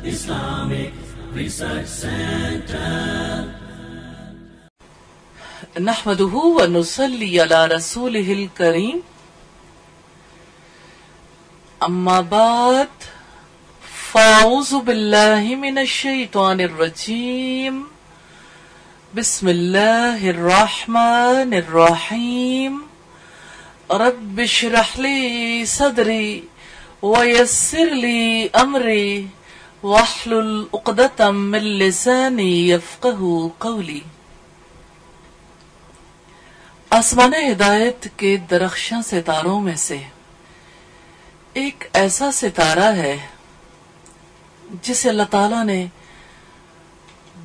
Islamic Research Center. نحمده ونصلي على رسوله الكريم اما بعد فاعوذ بالله من الشيطان الرجيم بسم الله الرحمن الرحيم رب اشرح لي صدري ويسر لي امري واحلل عقدة من لساني يفقهوا قولي. آسمان ہدایت کے درخشاں ستاروں میں سے ایک ایسا ستارہ ہے جسے اللہ تعالیٰ نے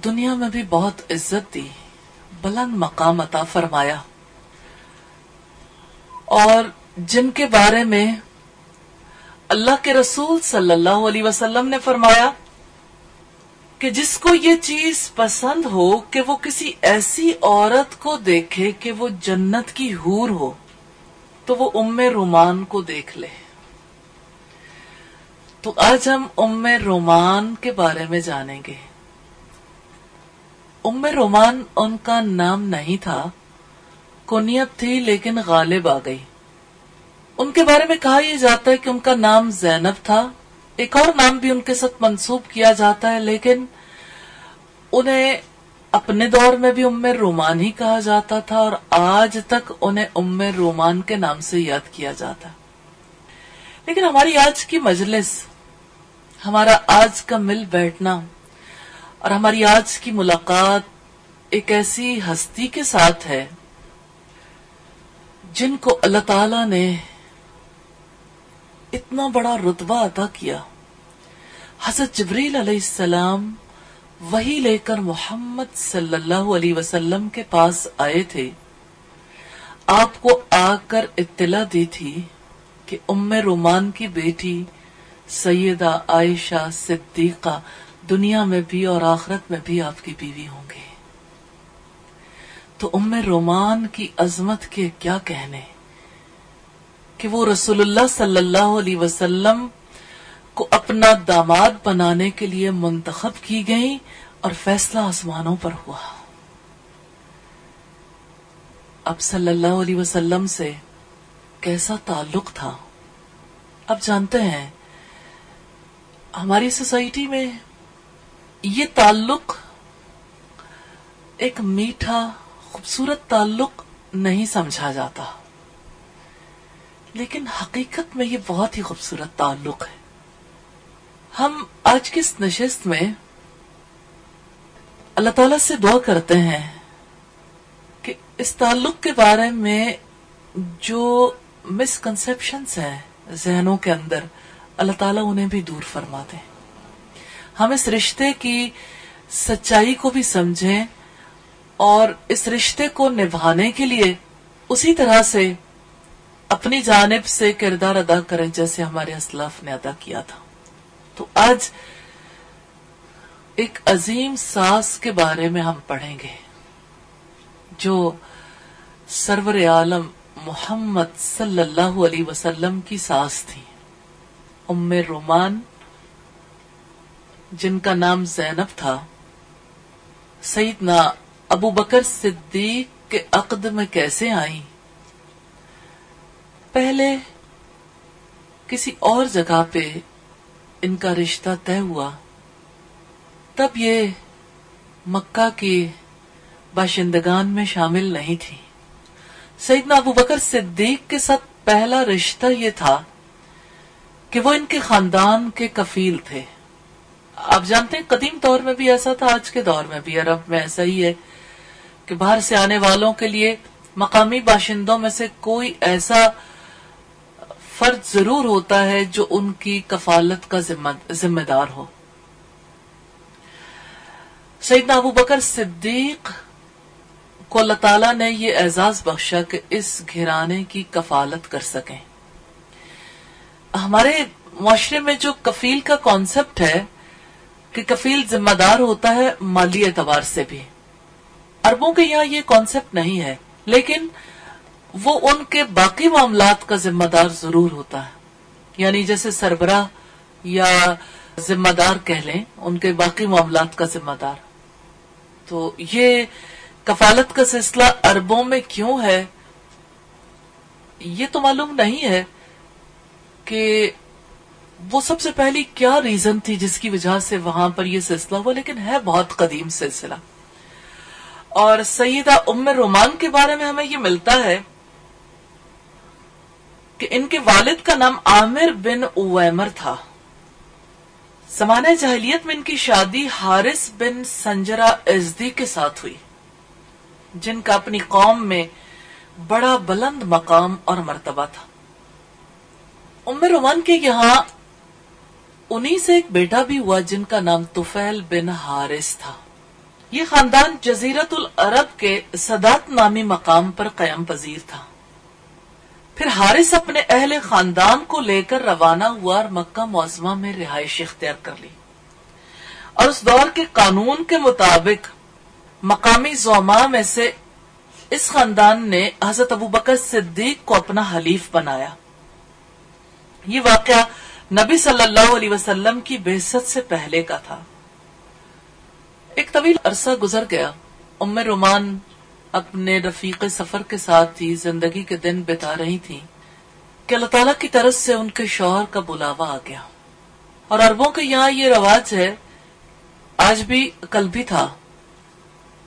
دنیا میں بھی بہت عزت دی، بلند مقام عطا فرمایا، اور جن کے بارے میں اللہ کے رسول صلی اللہ علیہ وسلم نے فرمایا کہ جس کو یہ چیز پسند ہو کہ وہ کسی ایسی عورت کو دیکھے کہ وہ جنت کی حور ہو تو وہ ام رومان کو دیکھ لے. تو آج ہم ام رومان کے بارے میں جانیں گے. ام رومان ان کا نام نہیں تھا، کنیت تھی، لیکن غالب آ گئی. ان کے بارے میں کہا یہ جاتا ہے کہ ان کا نام زینب تھا. ایک اور نام بھی ان کے ساتھ منسوب کیا جاتا ہے، لیکن انہیں اپنے دور میں بھی ام رومان ہی کہا جاتا تھا اور آج تک انہیں ام رومان کے نام سے یاد کیا جاتا. لیکن ہماری آج کی مجلس، ہمارا آج کا مل بیٹھنا اور ہماری آج کی ملاقات ایک ایسی ہستی کے ساتھ ہے جن کو اللہ تعالی نے اتنا بڑا رتبہ عطا کیا. حضرت جبریل علیہ السلام وحی لے کر محمد صلی اللہ علیہ وسلم کے پاس آئے تھے. آپ کو آ کر اطلاع دی تھی کہ ام رومان کی بیٹی سیدہ عائشہ صدیقہ دنیا میں بھی اور آخرت میں بھی آپ کی بیوی ہوں گے. تو ام رومان کی عظمت کے کیا کہنے کہ وہ رسول اللہ صلی اللہ علیہ وسلم کو اپنا داماد بنانے کے لیے منتخب کی گئیں اور فیصلہ آسمانوں پر ہوا. اب صلی اللہ علیہ وسلم سے کیسا تعلق تھا اب جانتے ہیں. ہماری سوسائٹی میں یہ تعلق ایک میٹھا خوبصورت تعلق نہیں سمجھا جاتا، لیکن حقیقت میں یہ بہت ہی خوبصورت تعلق ہے. ہم آج کی اس نشست میں اللہ تعالیٰ سے دعا کرتے ہیں کہ اس تعلق کے بارے میں جو مسکنسیپشنز ہیں ذہنوں کے اندر، اللہ تعالیٰ انہیں بھی دور فرما دیں. ہم اس رشتے کی سچائی کو بھی سمجھیں اور اس رشتے کو نبھانے کے لیے اسی طرح سے اپنی جانب سے کردار ادا کریں جیسے ہمارے اسلاف نے ادا کیا تھا. تو آج ایک عظیم ساز کے بارے میں ہم پڑھیں گے جو سرور عالم محمد صلی اللہ علیہ وسلم کی ساز تھی، ام رومان، جن کا نام زینب تھا. سیدنا ابو بکر صدیق کے عقد میں کیسے آئیں؟ پہلے کسی اور جگہ پہ ان کا رشتہ طے ہوا، تب یہ مکہ کی باشندگان میں شامل نہیں تھی. سیدنا ابو بکر صدیق کے ساتھ پہلا رشتہ یہ تھا کہ وہ ان کے خاندان کے کفیل تھے. آپ جانتے ہیں قدیم دور میں بھی ایسا تھا، آج کے دور میں بھی عرب میں ایسا ہی ہے کہ باہر سے آنے والوں کے لیے مقامی باشندوں میں سے کوئی ایسا فرد ضرور ہوتا ہے جو ان کی کفالت کا ذمہ دار ہو. سیدنا ابو بکر صدیق کو اللہ تعالیٰ نے یہ اعزاز بخشا کہ اس گھرانے کی کفالت کر سکیں. ہمارے معاشرے میں جو کفیل کا کانسیپٹ ہے کہ کفیل ذمہ دار ہوتا ہے مالی اعتبار سے بھی، عربوں کے یہاں یہ کانسیپٹ نہیں ہے، لیکن وہ ان کے باقی معاملات کا ذمہ دار ضرور ہوتا ہے. یعنی جیسے سربراہ یا ذمہ دار کہہ لیں، ان کے باقی معاملات کا ذمہ دار. تو یہ کفالت کا سلسلہ عربوں میں کیوں ہے یہ تو معلوم نہیں ہے کہ وہ سب سے پہلی کیا ریزن تھی جس کی وجہ سے وہاں پر یہ سلسلہ ہوا، لیکن ہے بہت قدیم سلسلہ. اور سیدہ ام رومان کے بارے میں ہمیں یہ ملتا ہے کہ ان کے والد کا نام عامر بن اویمر تھا. زمانہ جاہلیت میں ان کی شادی حارث بن سنجرہ ازدی کے ساتھ ہوئی، جن کا اپنی قوم میں بڑا بلند مقام اور مرتبہ تھا. ام رومان کے یہاں انہی سے ایک بیٹا بھی ہوا جن کا نام طفیل بن حارث تھا. یہ خاندان جزیرت العرب کے سادات نامی مقام پر قیام پذیر تھا. پھر حارث اپنے اہل خاندان کو لے کر روانہ ہوا اور مکہ معظمہ میں رہائش اختیار کر لی، اور اس دور کے قانون کے مطابق مقامی زعماء میں سے اس خاندان نے حضرت ابوبکر صدیق کو اپنا حلیف بنایا. یہ واقعہ نبی صلی اللہ علیہ وسلم کی بعثت سے پہلے کا تھا. ایک طویل عرصہ گزر گیا. ام رومان اپنے رفیق سفر کے ساتھ ہی زندگی کے دن بتا رہی تھی کہ اللہ تعالیٰ کی طرف سے ان کے شوہر کا بلاوا آ گیا. اور عربوں کے یہاں یہ رواج ہے، آج بھی کل بھی تھا،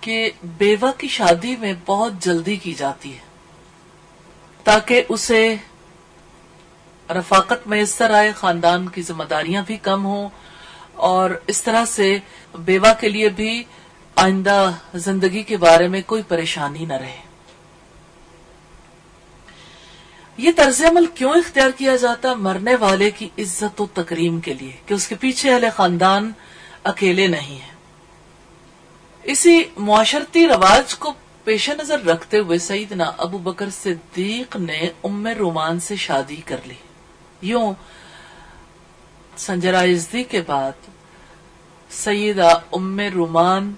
کہ بیوہ کی شادی میں بہت جلدی کی جاتی ہے تاکہ اسے رفاقت میسر آئے، خاندان کی ذمہ داریاں بھی کم ہوں، اور اس طرح سے بیوہ کے لیے بھی آئندہ زندگی کے بارے میں کوئی پریشانی نہ رہے. یہ طرز عمل کیوں اختیار کیا جاتا؟ مرنے والے کی عزت و تکریم کے لیے، کہ اس کے پیچھے اہل خاندان اکیلے نہیں ہیں. اسی معاشرتی رواج کو پیش نظر رکھتے ہوئے سیدنا ابو بکر صدیق نے ام رومان سے شادی کر لی. یوں سنجرہ ازدی کے بعد سیدہ ام رومان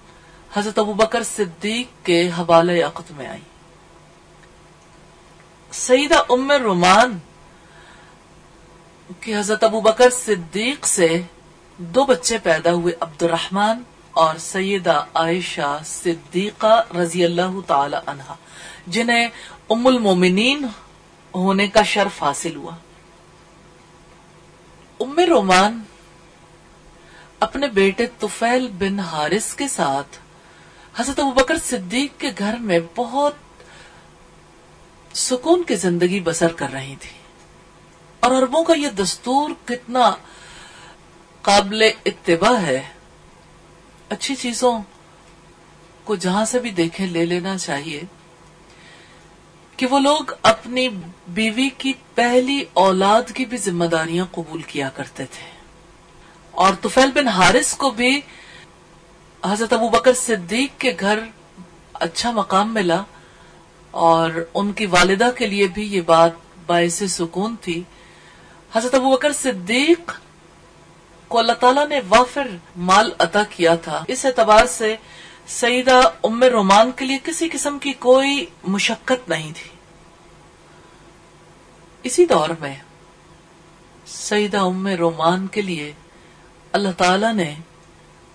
حضرت ابو بکر صدیق کے حوالے عقد میں آئی. سیدہ ام رومان کی حضرت ابو بکر صدیق سے 2 بچے پیدا ہوئے، عبد الرحمن اور سیدہ عائشہ صدیقہ رضی اللہ تعالی عنہا، جنہیں ام المومنین ہونے کا شرف حاصل ہوا. ام رومان اپنے بیٹے طفیل بن حارث کے ساتھ حضرت ابوبکر صدیق کے گھر میں بہت سکون کی زندگی بسر کر رہی تھی. اور عربوں کا یہ دستور کتنا قابل اتباع ہے. اچھی چیزوں کو جہاں سے بھی دیکھیں لے لینا چاہیے کہ وہ لوگ اپنی بیوی کی پہلی اولاد کی بھی ذمہ داریاں قبول کیا کرتے تھے. اور طفیل بن حارث کو بھی حضرت ابوبکر صدیق کے گھر اچھا مقام ملا، اور ان کی والدہ کے لیے بھی یہ بات باعث سکون تھی. حضرت ابوبکر صدیق کو اللہ تعالیٰ نے وافر مال عطا کیا تھا، اس اعتبار سے سیدہ ام رومان کے لیے کسی قسم کی کوئی مشقت نہیں تھی. اسی دور میں سیدہ ام رومان کے لیے اللہ تعالیٰ نے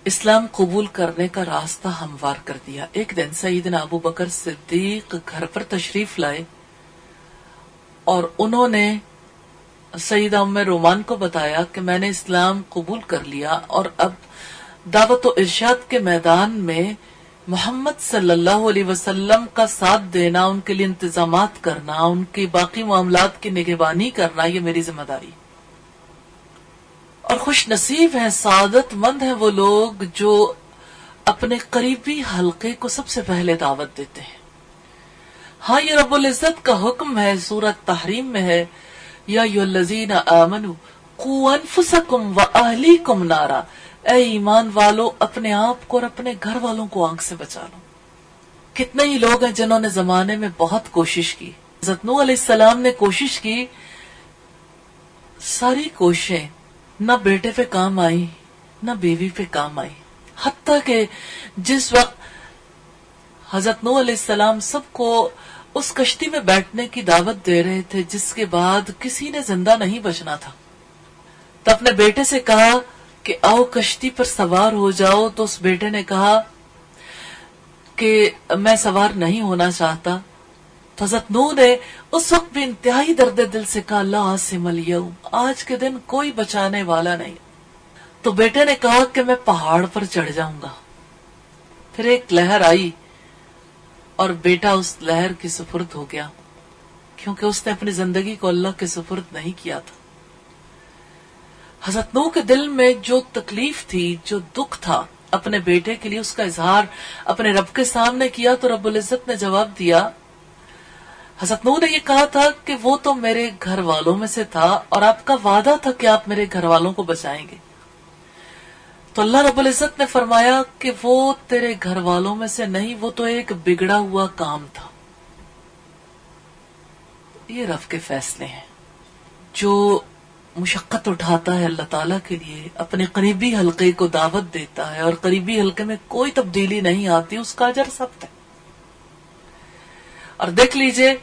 اسلام قبول کرنے کا راستہ ہموار کر دیا. ایک دن سیدنا ابو بکر صدیق گھر پر تشریف لائے اور انہوں نے سیدہ ام رومان کو بتایا کہ میں نے اسلام قبول کر لیا، اور اب دعوت و ارشاد کے میدان میں محمد صلی اللہ علیہ وسلم کا ساتھ دینا، ان کے لیے انتظامات کرنا، ان کی باقی معاملات کی نگہبانی کرنا، یہ میری ذمہ داری. اور خوش نصیب ہیں، سعادت مند ہیں وہ لوگ جو اپنے قریبی حلقے کو سب سے پہلے دعوت دیتے ہیں. ہاں، یہ رب العزت کا حکم ہے، سورۃ تحریم میں ہے، یا ایھا الذین آمنوا قوا انفسکم واہلیکم نارا، اے ایمان والو اپنے آپ کو اور اپنے گھر والوں کو آگ سے بچا لو. کتنے ہی لوگ ہیں جنہوں نے زمانے میں بہت کوشش کی. حضرت نوح علیہ السلام نے کوشش کی، ساری کوششیں نہ بیٹے پہ کام آئی نہ بیوی پہ کام آئی، حتیٰ کہ جس وقت حضرت نوح علیہ السلام سب کو اس کشتی میں بیٹھنے کی دعوت دے رہے تھے جس کے بعد کسی نے زندہ نہیں بچنا تھا، تو اپنے بیٹے سے کہا کہ آؤ کشتی پر سوار ہو جاؤ، تو اس بیٹے نے کہا کہ میں سوار نہیں ہونا چاہتا. تو حضرت نوح نے اس وقت بھی انتہائی درد دل سے کہا لا عاصم الیوم، آج کے دن کوئی بچانے والا نہیں. تو بیٹے نے کہا کہ میں پہاڑ پر چڑھ جاؤں گا. پھر ایک لہر آئی اور بیٹا اس لہر کی سپرد ہو گیا، کیونکہ اس نے اپنی زندگی کو اللہ کے سپرد نہیں کیا تھا. حضرت نوح کے دل میں جو تکلیف تھی، جو دکھ تھا اپنے بیٹے کے لیے، اس کا اظہار اپنے رب کے سامنے کیا. تو رب العزت نے جواب دیا. حضرت نوح نے یہ کہا تھا کہ وہ تو میرے گھر والوں میں سے تھا اور آپ کا وعدہ تھا کہ آپ میرے گھر والوں کو بچائیں گے. تو اللہ رب العزت نے فرمایا کہ وہ تیرے گھر والوں میں سے نہیں، وہ تو ایک بگڑا ہوا کام تھا. یہ رب کے فیصلے ہیں. جو مشقت اٹھاتا ہے اللہ تعالیٰ کے لیے، اپنے قریبی حلقے کو دعوت دیتا ہے اور قریبی حلقے میں کوئی تبدیلی نہیں آتی، اس کا اجر سخت ہے. اور دیکھ لیجئے،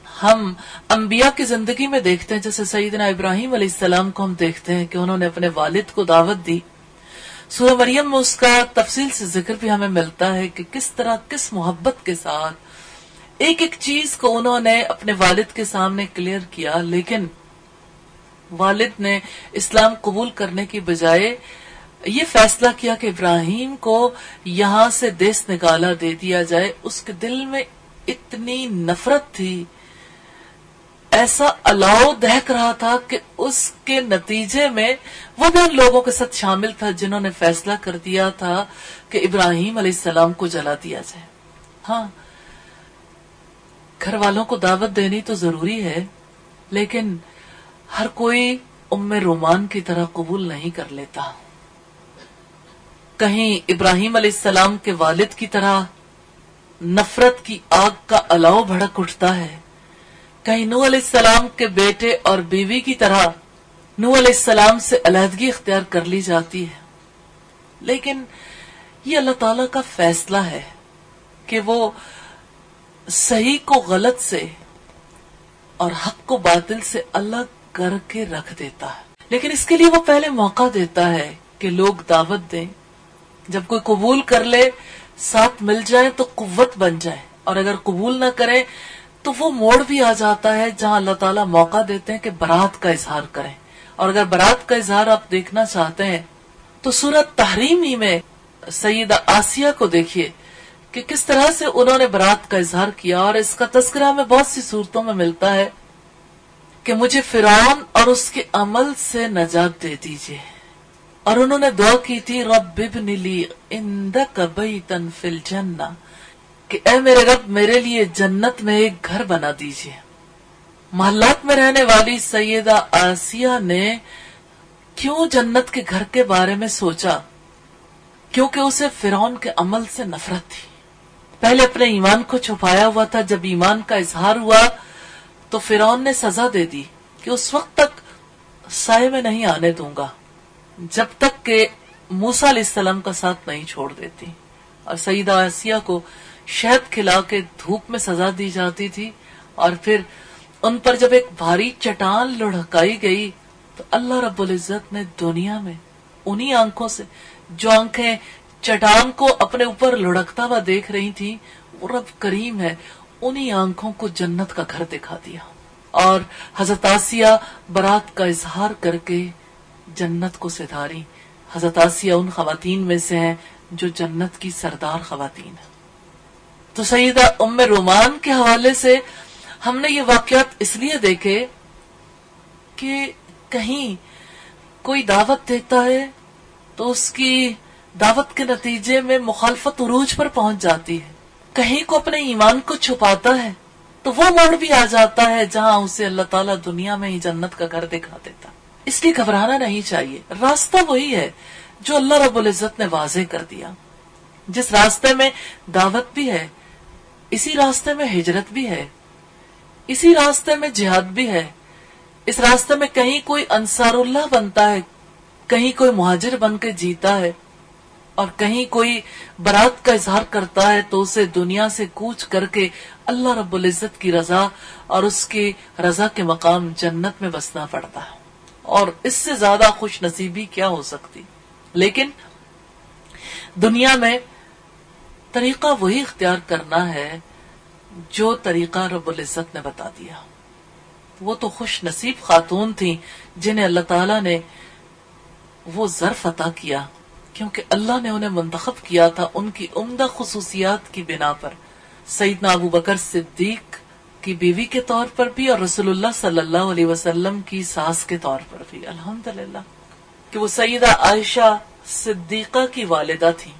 ہم انبیاء کی زندگی میں دیکھتے ہیں، جیسے سیدنا ابراہیم علیہ السلام کو ہم دیکھتے ہیں کہ انہوں نے اپنے والد کو دعوت دی. سورہ مریم میں اس کا تفصیل سے ذکر بھی ہمیں ملتا ہے کہ کس طرح، کس محبت کے ساتھ ایک ایک چیز کو انہوں نے اپنے والد کے سامنے کلیئر کیا. لیکن والد نے اسلام قبول کرنے کی بجائے یہ فیصلہ کیا کہ ابراہیم کو یہاں سے دیس نکالا دے دیا جائے. اس کے دل میں اتنی نفرت تھی، ایسا الاؤ دہک رہا تھا کہ اس کے نتیجے میں وہ بھی ان لوگوں کے ساتھ شامل تھا جنہوں نے فیصلہ کر دیا تھا کہ ابراہیم علیہ السلام کو جلا دیا جائے. ہاں، گھر والوں کو دعوت دینی تو ضروری ہے، لیکن ہر کوئی ام رومان کی طرح قبول نہیں کر لیتا. کہیں ابراہیم علیہ السلام کے والد کی طرح نفرت کی آگ کا الاؤ بھڑک اٹھتا ہے، کہیں نوح علیہ السلام کے بیٹے اور بیوی کی طرح نوح علیہ السلام سے علیحدگی اختیار کر لی جاتی ہے. لیکن یہ اللہ تعالیٰ کا فیصلہ ہے کہ وہ صحیح کو غلط سے اور حق کو باطل سے الگ کر کے رکھ دیتا ہے. لیکن اس کے لیے وہ پہلے موقع دیتا ہے کہ لوگ دعوت دیں. جب کوئی قبول کر لے، ساتھ مل جائے تو قوت بن جائے، اور اگر قبول نہ کرے تو وہ موڑ بھی آ جاتا ہے جہاں اللہ تعالیٰ موقع دیتے ہیں کہ برات کا اظہار کریں. اور اگر برات کا اظہار آپ دیکھنا چاہتے ہیں تو سورۃ تحریم ہی میں سیدہ آسیہ کو دیکھیے کہ کس طرح سے انہوں نے برات کا اظہار کیا. اور اس کا تذکرہ ہمیں بہت سی صورتوں میں ملتا ہے کہ مجھے فرعون اور اس کے عمل سے نجات دے دیجیے. اور انہوں نے دعا کی تھی رب ابن لی عندک بیتا فی الجنہ، کہ اے میرے رب میرے لیے جنت میں ایک گھر بنا دیجیے. محلات میں رہنے والی سیدہ آسیہ نے کیوں جنت کے گھر کے بارے میں سوچا؟ کیونکہ اسے فرعون کے عمل سے نفرت تھی. پہلے اپنے ایمان کو چھپایا ہوا تھا، جب ایمان کا اظہار ہوا تو فرعون نے سزا دے دی کہ اس وقت تک سائے میں نہیں آنے دوں گا جب تک کہ موسیٰ علیہ السلام کا ساتھ نہیں چھوڑ دیتی. اور سیدہ آسیہ کو شہد کھلا کے دھوپ میں سزا دی جاتی تھی، اور پھر ان پر جب ایک بھاری چٹان لڑھکائی گئی تو اللہ رب العزت نے دنیا میں انہی آنکھوں سے، جو آنکھیں چٹان کو اپنے اوپر لڑھکتا ہوا دیکھ رہی تھی، وہ رب کریم ہے، انہی آنکھوں کو جنت کا گھر دکھا دیا. اور حضرت آسیہ برات کا اظہار کر کے جنت کو سدھاری. حضرت آسیہ ان خواتین میں سے ہیں جو جنت کی سردار خواتین ہیں. تو سیدہ ام رومان کے حوالے سے ہم نے یہ واقعات اس لیے دیکھے کہ کہیں کوئی دعوت دیتا ہے تو اس کی دعوت کے نتیجے میں مخالفت عروج پر پہنچ جاتی ہے. کہیں کو اپنے ایمان کو چھپاتا ہے تو وہ موڑ بھی آ جاتا ہے جہاں اسے اللہ تعالیٰ دنیا میں ہی جنت کا گھر دکھا دیتا. اس لیے گھبرانا نہیں چاہیے. راستہ وہی ہے جو اللہ رب العزت نے واضح کر دیا. جس راستے میں دعوت بھی ہے، اسی راستے میں ہجرت بھی ہے، اسی راستے میں جہاد بھی ہے. اس راستے میں کہیں کوئی انصار اللہ بنتا ہے، کہیں کوئی مہاجر بن کے جیتا ہے، اور کہیں کوئی برات کا اظہار کرتا ہے تو اسے دنیا سے کوچ کر کے اللہ رب العزت کی رضا اور اس کی رضا کے مقام جنت میں بسنا پڑتا ہے. اور اس سے زیادہ خوش نصیبی کیا ہو سکتی. لیکن دنیا میں طریقہ وہی اختیار کرنا ہے جو طریقہ رب العزت نے بتا دیا. وہ تو خوش نصیب خاتون تھیں جنہیں اللہ تعالیٰ نے وہ ظرف عطا کیا، کیونکہ اللہ نے انہیں منتخب کیا تھا ان کی عمدہ خصوصیات کی بنا پر، سیدنا ابو بکر صدیق کی بیوی کے طور پر بھی اور رسول اللہ صلی اللہ علیہ وسلم کی ساس کے طور پر بھی. الحمدللہ کہ وہ سیدہ عائشہ صدیقہ کی والدہ تھی.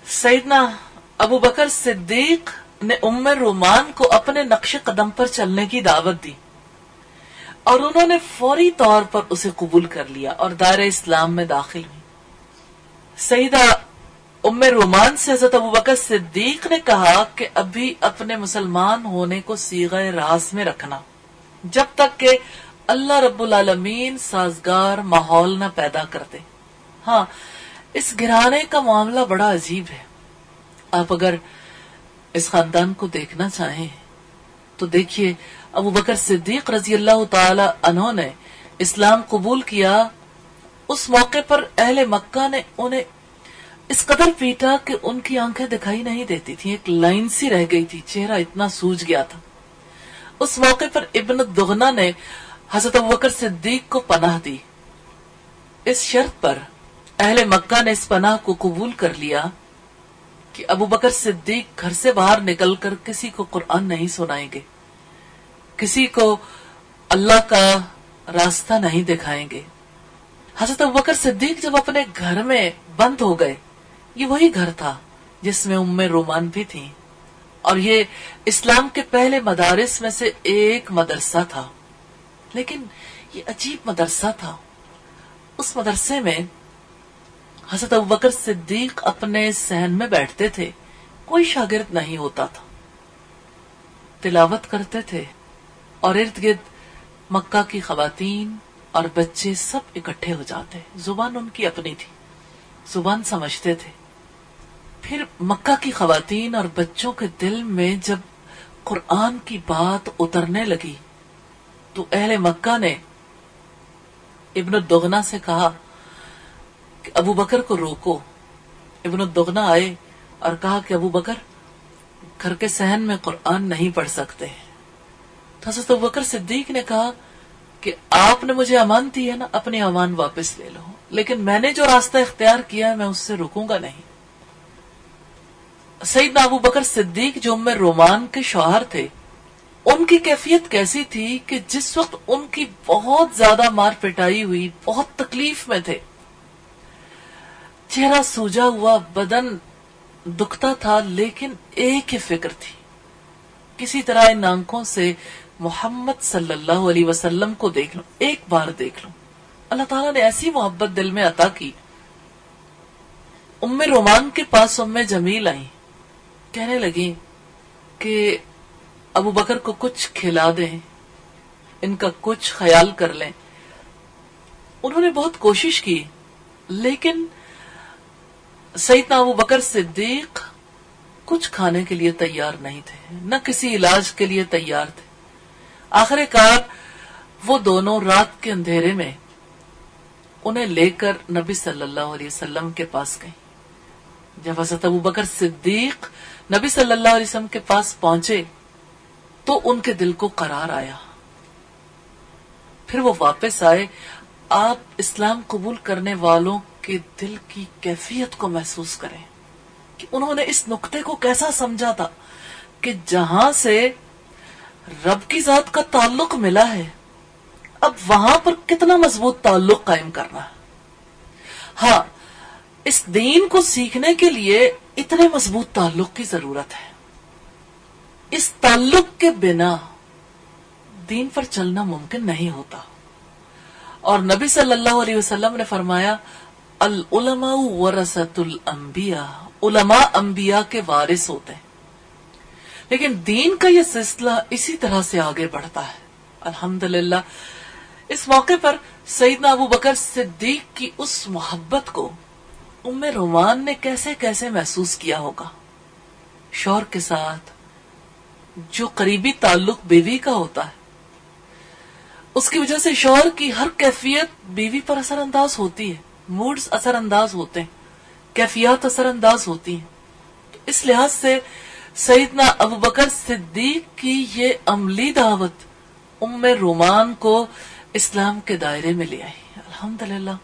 سیدنا ابو بکر صدیق نے ام رومان کو اپنے نقش قدم پر چلنے کی دعوت دی اور انہوں نے فوری طور پر اسے قبول کر لیا اور دائرہ اسلام میں داخل ہوئی. سیدہ ام رومان سے حضرت ابو بکر صدیق نے کہا کہ ابھی اپنے مسلمان ہونے کو صیغہ راز میں رکھنا جب تک کہ اللہ رب العالمین سازگار ماحول نہ پیدا کرتے. ہاں، اس گھرانے کا معاملہ بڑا عجیب ہے. آپ اگر اس خاندان کو دیکھنا چاہیں تو دیکھیے، ابو بکر صدیق رضی اللہ تعالی عنہ نے اسلام قبول کیا. اس موقع پر اہل مکہ نے انہیں اس قدر پیٹا کہ ان کی آنکھیں دکھائی نہیں دیتی تھی، ایک لائن سی رہ گئی تھی، چہرہ اتنا سوج گیا تھا. اس موقع پر ابن دغنہ نے حضرت ابو بکر صدیق کو پناہ دی. اس شرط پر اہل مکہ نے اس پناہ کو قبول کر لیا کہ ابو بکر صدیق گھر سے باہر نکل کر کسی کو قرآن نہیں سنائیں گے، کسی کو اللہ کا راستہ نہیں دکھائیں گے. حضرت ابو بکر صدیق جب اپنے گھر میں بند ہو گئے، یہ وہی گھر تھا جس میں ام رومان بھی تھی اور یہ اسلام کے پہلے مدارس میں سے ایک مدرسہ تھا. لیکن یہ عجیب مدرسہ تھا. اس مدرسے میں حضرت ابو بکر صدیق اپنے صحن میں بیٹھتے تھے، کوئی شاگرد نہیں ہوتا تھا، تلاوت کرتے تھے اور ارد گرد مکہ کی خواتین اور بچے سب اکٹھے ہو جاتے. زبان ان کی اپنی تھی، زبان سمجھتے تھے. پھر مکہ کی خواتین اور بچوں کے دل میں جب قرآن کی بات اترنے لگی تو اہل مکہ نے ابن الدغنہ سے کہا کہ ابو بکر کو روکو. ابن الدغنہ آئے اور کہا کہ ابو بکر گھر کے صحن میں قرآن نہیں پڑھ سکتے. تو حضرت ابو بکر صدیق نے کہا کہ آپ نے مجھے امان دی ہے نا، اپنی امان واپس لے لو، لیکن میں نے جو راستہ اختیار کیا ہے میں اس سے رکوں گا نہیں. سیدنا ابو بکر صدیق جو ام رومان کے شوہر تھے، ان کی کیفیت کیسی تھی کہ جس وقت ان کی بہت زیادہ مار پٹائی ہوئی، بہت تکلیف میں تھے، چہرہ سوجا ہوا، بدن دکھتا تھا، لیکن ایک ہی فکر تھی، کسی طرح ان آنکھوں سے محمد صلی اللہ علیہ وسلم کو دیکھ لوں، ایک بار دیکھ لوں. اللہ تعالیٰ نے ایسی محبت دل میں عطا کی. ام رومان کے پاس ام جمیل آئیں، کہنے لگی کہ ابو بکر کو کچھ کھلا دیں، ان کا کچھ خیال کر لیں. انہوں نے بہت کوشش کی، لیکن سیدنا ابو بکر صدیق کچھ کھانے کے لیے تیار نہیں تھے، نہ کسی علاج کے لیے تیار تھے. آخر کار وہ دونوں رات کے اندھیرے میں انہیں لے کر نبی صلی اللہ علیہ وسلم کے پاس گئیں. جب حضرت ابو بکر صدیق نبی صلی اللہ علیہ وسلم کے پاس پہنچے تو ان کے دل کو قرار آیا. پھر وہ واپس آئے. آپ اسلام قبول کرنے والوں کے دل کی کیفیت کو محسوس کریں کہ انہوں نے اس نقطے کو کیسا سمجھا تھا کہ جہاں سے رب کی ذات کا تعلق ملا ہے، اب وہاں پر کتنا مضبوط تعلق قائم کرنا ہے. ہاں، اس دین کو سیکھنے کے لیے اتنے مضبوط تعلق کی ضرورت ہے. اس تعلق کے بنا دین پر چلنا ممکن نہیں ہوتا. اور نبی صلی اللہ علیہ وسلم نے فرمایا، العلماء ورثۃ الانبیاء، علماء انبیاء کے وارث ہوتے ہیں. لیکن دین کا یہ سلسلہ اسی طرح سے آگے بڑھتا ہے. الحمدللہ اس موقع پر سیدنا ابو بکر صدیق کی اس محبت کو ام رومان نے کیسے کیسے محسوس کیا ہوگا. شوہر کے ساتھ جو قریبی تعلق بیوی کا ہوتا ہے، اس کی وجہ سے شوہر کی ہر کیفیت بیوی پر اثر انداز ہوتی ہے، موڈز اثر انداز ہوتے ہیں، کیفیات اثر انداز ہوتی ہیں۔ تو اس لحاظ سے سیدنا ابوبکر صدیق کی یہ عملی دعوت ام رومان کو اسلام کے دائرے میں لے آئی، الحمدللہ۔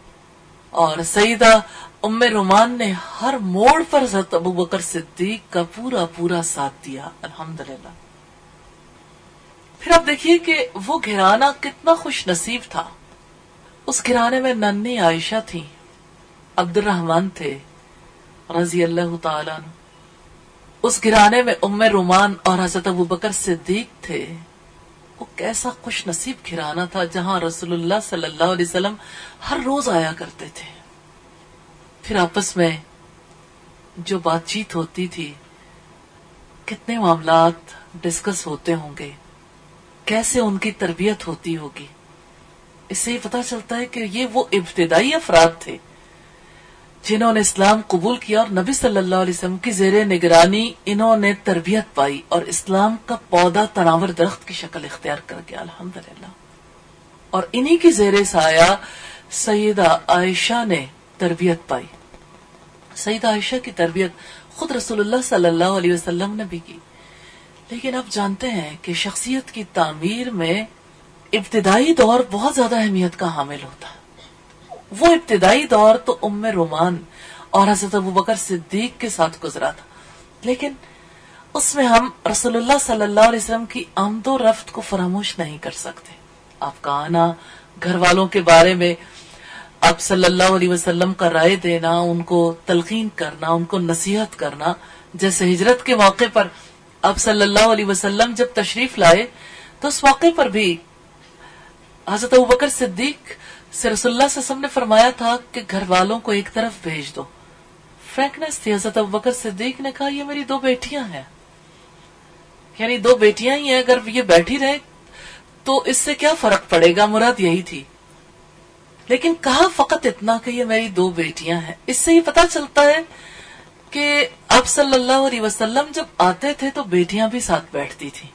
اور سیدہ ام رومان نے ہر موڑ پر حضرت ابوبکر صدیق کا پورا پورا ساتھ دیا، الحمدللہ۔ پھر آپ دیکھیے کہ وہ گھرانہ کتنا خوش نصیب تھا۔ اس گھرانے میں ننھی عائشہ تھی، عبد الرحمن تھے رضی اللہ تعالیٰ عنہ، اس گھرانے میں ام رومان اور حضرت ابوبکر صدیق تھے۔ وہ کیسا خوش نصیب گھرانہ تھا جہاں رسول اللہ صلی اللہ علیہ وسلم ہر روز آیا کرتے تھے۔ پھر آپس میں جو بات چیت ہوتی تھی، کتنے معاملات ڈسکس ہوتے ہوں گے، کیسے ان کی تربیت ہوتی ہوگی۔ اس سے یہ پتا چلتا ہے کہ یہ وہ ابتدائی افراد تھے جنہوں نے اسلام قبول کیا اور نبی صلی اللہ علیہ وسلم کی زیر نگرانی انہوں نے تربیت پائی اور اسلام کا پودا تناور درخت کی شکل اختیار کر گیا، الحمدللہ۔ اور انہی کی زیر سایہ سیدہ عائشہ نے تربیت پائی۔ سیدہ عائشہ کی تربیت خود رسول اللہ صلی اللہ علیہ وسلم نے بھی کی۔ لیکن آپ جانتے ہیں کہ شخصیت کی تعمیر میں ابتدائی دور بہت زیادہ اہمیت کا حامل ہوتا ہے۔ وہ ابتدائی دور تو ام رومان اور حضرت ابوبکر صدیق کے ساتھ گزرا تھا، لیکن اس میں ہم رسول اللہ صلی اللہ علیہ وسلم کی آمد و رفت کو فراموش نہیں کر سکتے۔ آپ کا آنا، گھر والوں کے بارے میں آپ صلی اللہ علیہ وسلم کا رائے دینا، ان کو تلقین کرنا، ان کو نصیحت کرنا۔ جیسے ہجرت کے موقع پر آپ صلی اللہ علیہ وسلم جب تشریف لائے تو اس موقع پر بھی حضرت ابوبکر صدیق سے رسول اللہ صلی اللہ علیہ وسلم نے فرمایا تھا کہ گھر والوں کو ایک طرف بھیج دو۔ فرینکنس تھی، حضرت ابوبکر صدیق نے کہا یہ میری 2 بیٹیاں ہیں، یعنی 2 بیٹیاں ہی ہیں، اگر یہ بیٹھی رہے تو اس سے کیا فرق پڑے گا، مراد یہی تھی۔ لیکن کہا فقط اتنا کہ یہ میری 2 بیٹیاں ہیں۔ اس سے یہ پتا چلتا ہے کہ آپ صلی اللہ علیہ وسلم جب آتے تھے تو بیٹیاں بھی ساتھ بیٹھتی تھی۔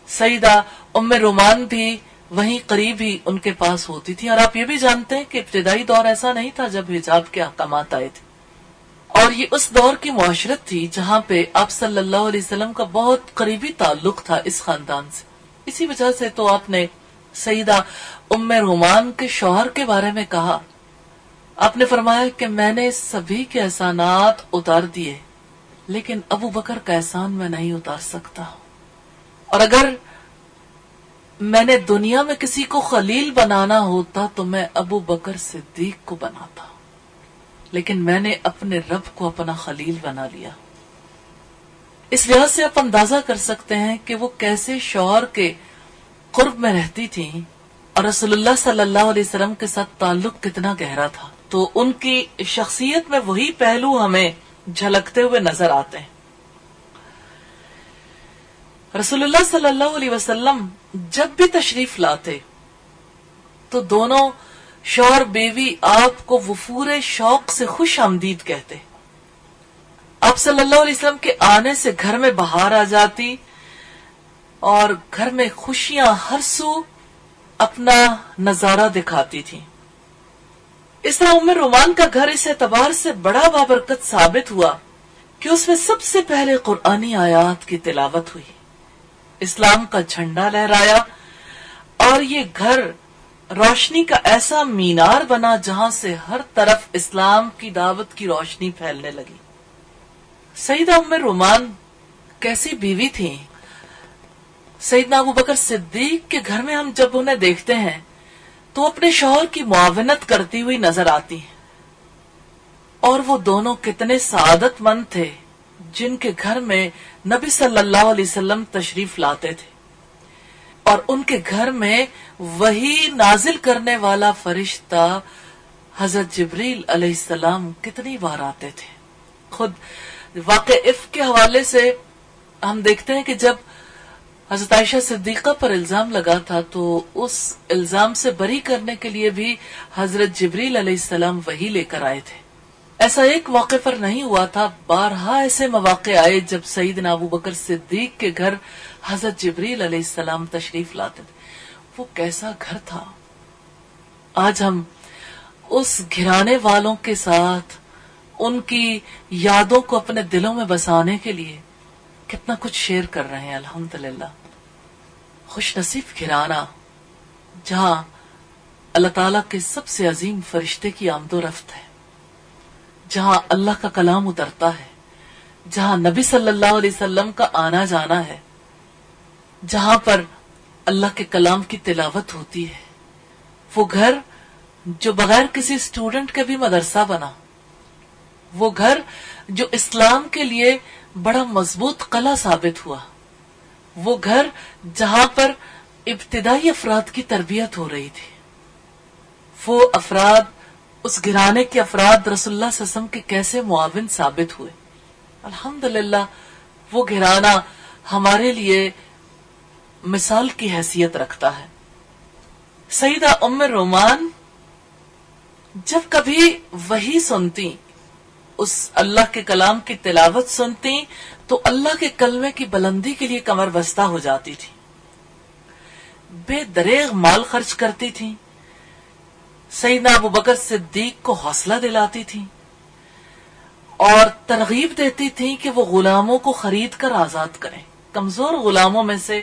سیدہ ام رومان بھی وہیں قریب ہی ان کے پاس ہوتی تھی۔ اور آپ یہ بھی جانتے ہیں کہ ابتدائی دور ایسا نہیں تھا جب حجاب کے احکامات آئے تھے، اور یہ اس دور کی معاشرت تھی جہاں پہ آپ صلی اللہ علیہ وسلم کا بہت قریبی تعلق تھا اس خاندان سے۔ اسی وجہ سے تو آپ نے سیدہ ام رومان کے شوہر کے بارے میں کہا، آپ نے فرمایا کہ میں نے سبھی کے احسانات اتار دیے لیکن ابو بکر کا احسان میں نہیں اتار سکتا، اور اگر میں نے دنیا میں کسی کو خلیل بنانا ہوتا تو میں ابو بکر صدیق کو بناتا، لیکن میں نے اپنے رب کو اپنا خلیل بنا لیا۔ اس لحاظ سے آپ اندازہ کر سکتے ہیں کہ وہ کیسے شوہر کے قرب میں رہتی تھیں اور رسول اللہ صلی اللہ علیہ وسلم کے ساتھ تعلق کتنا گہرا تھا۔ تو ان کی شخصیت میں وہی پہلو ہمیں جھلکتے ہوئے نظر آتے ہیں۔ رسول اللہ صلی اللہ علیہ وسلم جب بھی تشریف لاتے تو دونوں شوہر بیوی آپ کو وفور شوق سے خوش آمدید کہتے۔ آپ صلی اللہ علیہ وسلم کے آنے سے گھر میں بہار آ جاتی اور گھر میں خوشیاں ہر سو اپنا نظارہ دکھاتی تھی۔ اس طرح ام رومان کا گھر اس اعتبار سے بڑا بابرکت ثابت ہوا کہ اس میں سب سے پہلے قرآنی آیات کی تلاوت ہوئی، اسلام کا جھنڈا لہرایا، اور یہ گھر روشنی کا ایسا مینار بنا جہاں سے ہر طرف اسلام کی دعوت کی روشنی پھیلنے لگی۔ سیدہ ام رومان کیسی بیوی تھی؟ سیدنا ابوبکر صدیق کے گھر میں ہم جب انہیں دیکھتے ہیں تو اپنے شوہر کی معاونت کرتی ہوئی نظر آتی ہیں، اور وہ دونوں کتنے سعادت مند تھے جن کے گھر میں نبی صلی اللہ علیہ وسلم تشریف لاتے تھے، اور ان کے گھر میں وہی نازل کرنے والا فرشتہ حضرت جبریل علیہ السلام کتنی بار آتے تھے۔ خود واقع افک کے حوالے سے ہم دیکھتے ہیں کہ جب حضرت عائشہ صدیقہ پر الزام لگا تھا تو اس الزام سے بری کرنے کے لیے بھی حضرت جبریل علیہ السلام وہی لے کر آئے تھے۔ ایسا ایک موقع پر نہیں ہوا تھا، بارہا ایسے مواقع آئے جب سیدنا ابوبکر صدیق کے گھر حضرت جبریل علیہ السلام تشریف لاتے تھے۔ وہ کیسا گھر تھا. آج ہم اس گھرانے والوں کے ساتھ ان کی یادوں کو اپنے دلوں میں بسانے کے لیے کتنا کچھ شیئر کر رہے ہیں. الحمدللہ خوش نصیب گھرانا جہاں اللہ تعالیٰ کے سب سے عظیم فرشتے کی آمد و رفت ہے، جہاں اللہ کا کلام اترتا ہے، جہاں نبی صلی اللہ علیہ وسلم کا آنا جانا ہے، جہاں پر اللہ کے کلام کی تلاوت ہوتی ہے. وہ گھر جو بغیر کسی اسٹوڈنٹ کے بھی مدرسہ بنا، وہ گھر جو اسلام کے لیے بڑا مضبوط قلعہ ثابت ہوا، وہ گھر جہاں پر ابتدائی افراد کی تربیت ہو رہی تھی. وہ افراد، اس گھرانے کے افراد رسول اللہ صلی اللہ علیہ وسلم کے کیسے معاون ثابت ہوئے. الحمدللہ وہ گھرانہ ہمارے لیے مثال کی حیثیت رکھتا ہے. سیدہ ام رومان جب کبھی وحی سنتی، اس اللہ کے کلام کی تلاوت سنتی، تو اللہ کے کلمے کی بلندی کے لیے کمر بستہ ہو جاتی تھی، بے دریغ مال خرچ کرتی تھی، سیدنا ابو بکر صدیق کو حوصلہ دلاتی تھی اور ترغیب دیتی تھی کہ وہ غلاموں کو خرید کر آزاد کریں. کمزور غلاموں میں سے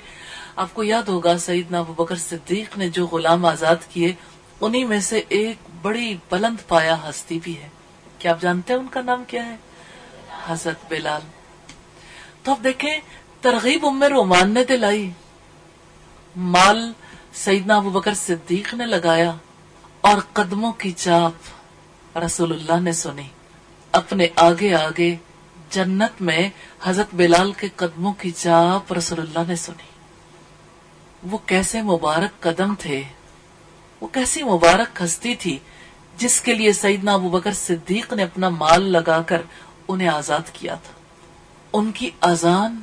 آپ کو یاد ہوگا سیدنا ابو بکر صدیق نے جو غلام آزاد کیے، انہی میں سے ایک بڑی بلند پایا ہستی بھی ہے. کیا آپ جانتے ہیں ان کا نام کیا ہے؟ حضرت بلال. تو اب دیکھیں ترغیب ام رومان نے دلائی، مال سیدنا ابو بکر صدیق نے لگایا، اور قدموں کی چاپ رسول اللہ نے سنی. اپنے آگے آگے جنت میں حضرت بلال کے قدموں کی چاپ رسول اللہ نے سنی. وہ کیسے مبارک قدم تھے، وہ کیسی مبارک ہستی تھی جس کے لیے سیدنا ابو بکر صدیق نے اپنا مال لگا کر انہیں آزاد کیا تھا. ان کی اذان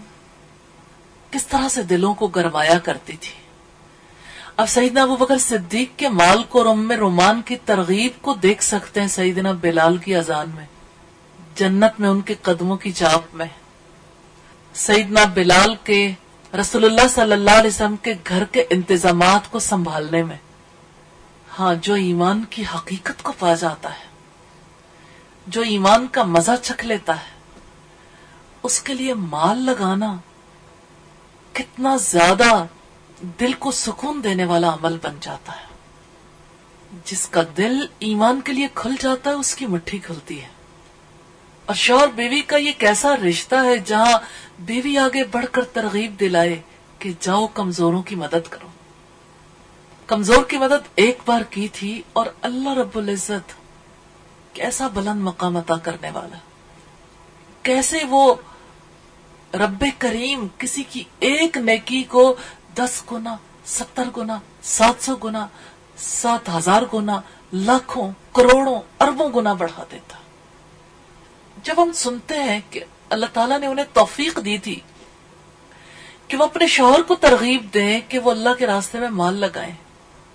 کس طرح سے دلوں کو گرمایا کرتی تھی. اب سیدنا ابو بکر صدیق کے مال کو اور ام رومان کی ترغیب کو دیکھ سکتے ہیں سیدنا بلال کی اذان میں، جنت میں ان کے قدموں کی چاپ میں، سیدنا بلال کے رسول اللہ صلی اللہ علیہ وسلم کے گھر کے انتظامات کو سنبھالنے میں. ہاں، جو ایمان کی حقیقت کو پا جاتا ہے، جو ایمان کا مزہ چکھ لیتا ہے، اس کے لیے مال لگانا کتنا زیادہ دل کو سکون دینے والا عمل بن جاتا ہے. جس کا دل ایمان کے لیے کھل جاتا ہے اس کی مٹھی کھلتی ہے. اور شوہر بیوی کا یہ کیسا رشتہ ہے جہاں بیوی آگے بڑھ کر ترغیب دلائے کہ جاؤ کمزوروں کی مدد کرو. کمزور کی مدد ایک بار کی تھی اور اللہ رب العزت کیسا بلند مقام عطا کرنے والا، کیسے وہ رب کریم کسی کی ایک نیکی کو 10 گنا، 70 گنا، 700 گنا، 7000 گنا، لاکھوں، کروڑوں، اربوں گنا بڑھا دیتا. جب ہم سنتے ہیں کہ اللہ تعالیٰ نے انہیں توفیق دی تھی کہ وہ اپنے شوہر کو ترغیب دیں کہ وہ اللہ کے راستے میں مال لگائیں،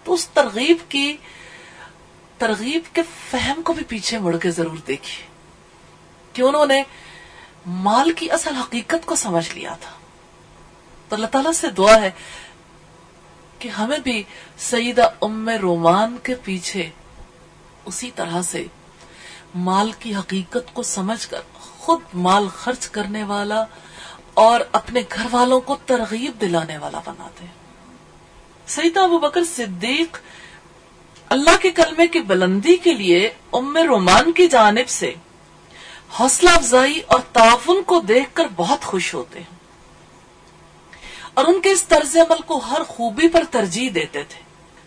تو اس ترغیب کے فہم کو بھی پیچھے مڑ کے ضرور دیکھیے کہ انہوں نے مال کی اصل حقیقت کو سمجھ لیا تھا. تو اللہ تعالیٰ سے دعا ہے کہ ہمیں بھی سیدہ ام رومان کے پیچھے اسی طرح سے مال کی حقیقت کو سمجھ کر خود مال خرچ کرنے والا اور اپنے گھر والوں کو ترغیب دلانے والا بنا دے. سیدہ ابو بکر صدیق اللہ کے کلمے کی بلندی کے لیے ام رومان کی جانب سے حوصلہ افزائی اور تعاون کو دیکھ کر بہت خوش ہوتے ہیں اور ان کے اس طرز عمل کو ہر خوبی پر ترجیح دیتے تھے.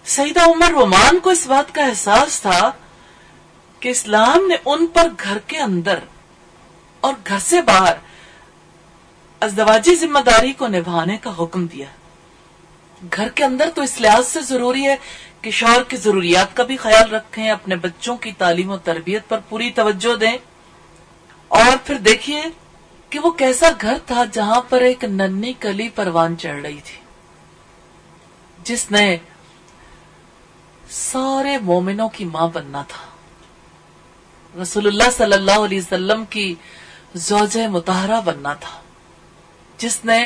سیدہ ام رومان کو اس بات کا احساس تھا کہ اسلام نے ان پر گھر کے اندر اور گھر سے باہر ازدواجی ذمہ داری کو نبھانے کا حکم دیا. گھر کے اندر تو اس لحاظ سے ضروری ہے کہ شوہر کی ضروریات کا بھی خیال رکھیں، اپنے بچوں کی تعلیم و تربیت پر پوری توجہ دیں. اور پھر دیکھیے کہ وہ کیسا گھر تھا جہاں پر ایک ننھی کلی پروان چڑھ رہی تھی، جس نے سارے مومنوں کی ماں بننا تھا، رسول اللہ صلی اللہ علیہ وسلم کی زوجہ مطہرہ بننا تھا، جس نے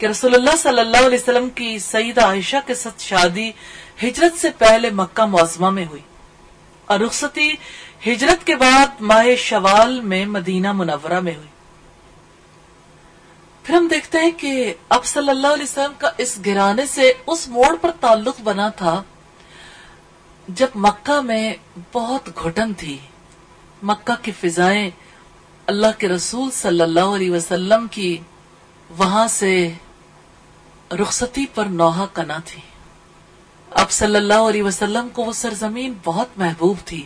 کہ رسول اللہ صلی اللہ علیہ وسلم کی سیدہ عائشہ کے ساتھ شادی ہجرت سے پہلے مکہ معظمہ میں ہوئی اور رخصتی ہجرت کے بعد ماہ شوال میں مدینہ منورہ میں ہوئی۔ پھر ہم دیکھتے ہیں کہ اب صلی اللہ علیہ وسلم کا اس گرانے سے اس موڑ پر تعلق بنا تھا جب مکہ میں بہت گھٹن تھی، مکہ کی فضائیں اللہ کے رسول صلی اللہ علیہ وسلم کی وہاں سے رخصتی پر نوحہ کنا تھی۔ اب صلی اللہ علیہ وسلم کو وہ سرزمین بہت محبوب تھی۔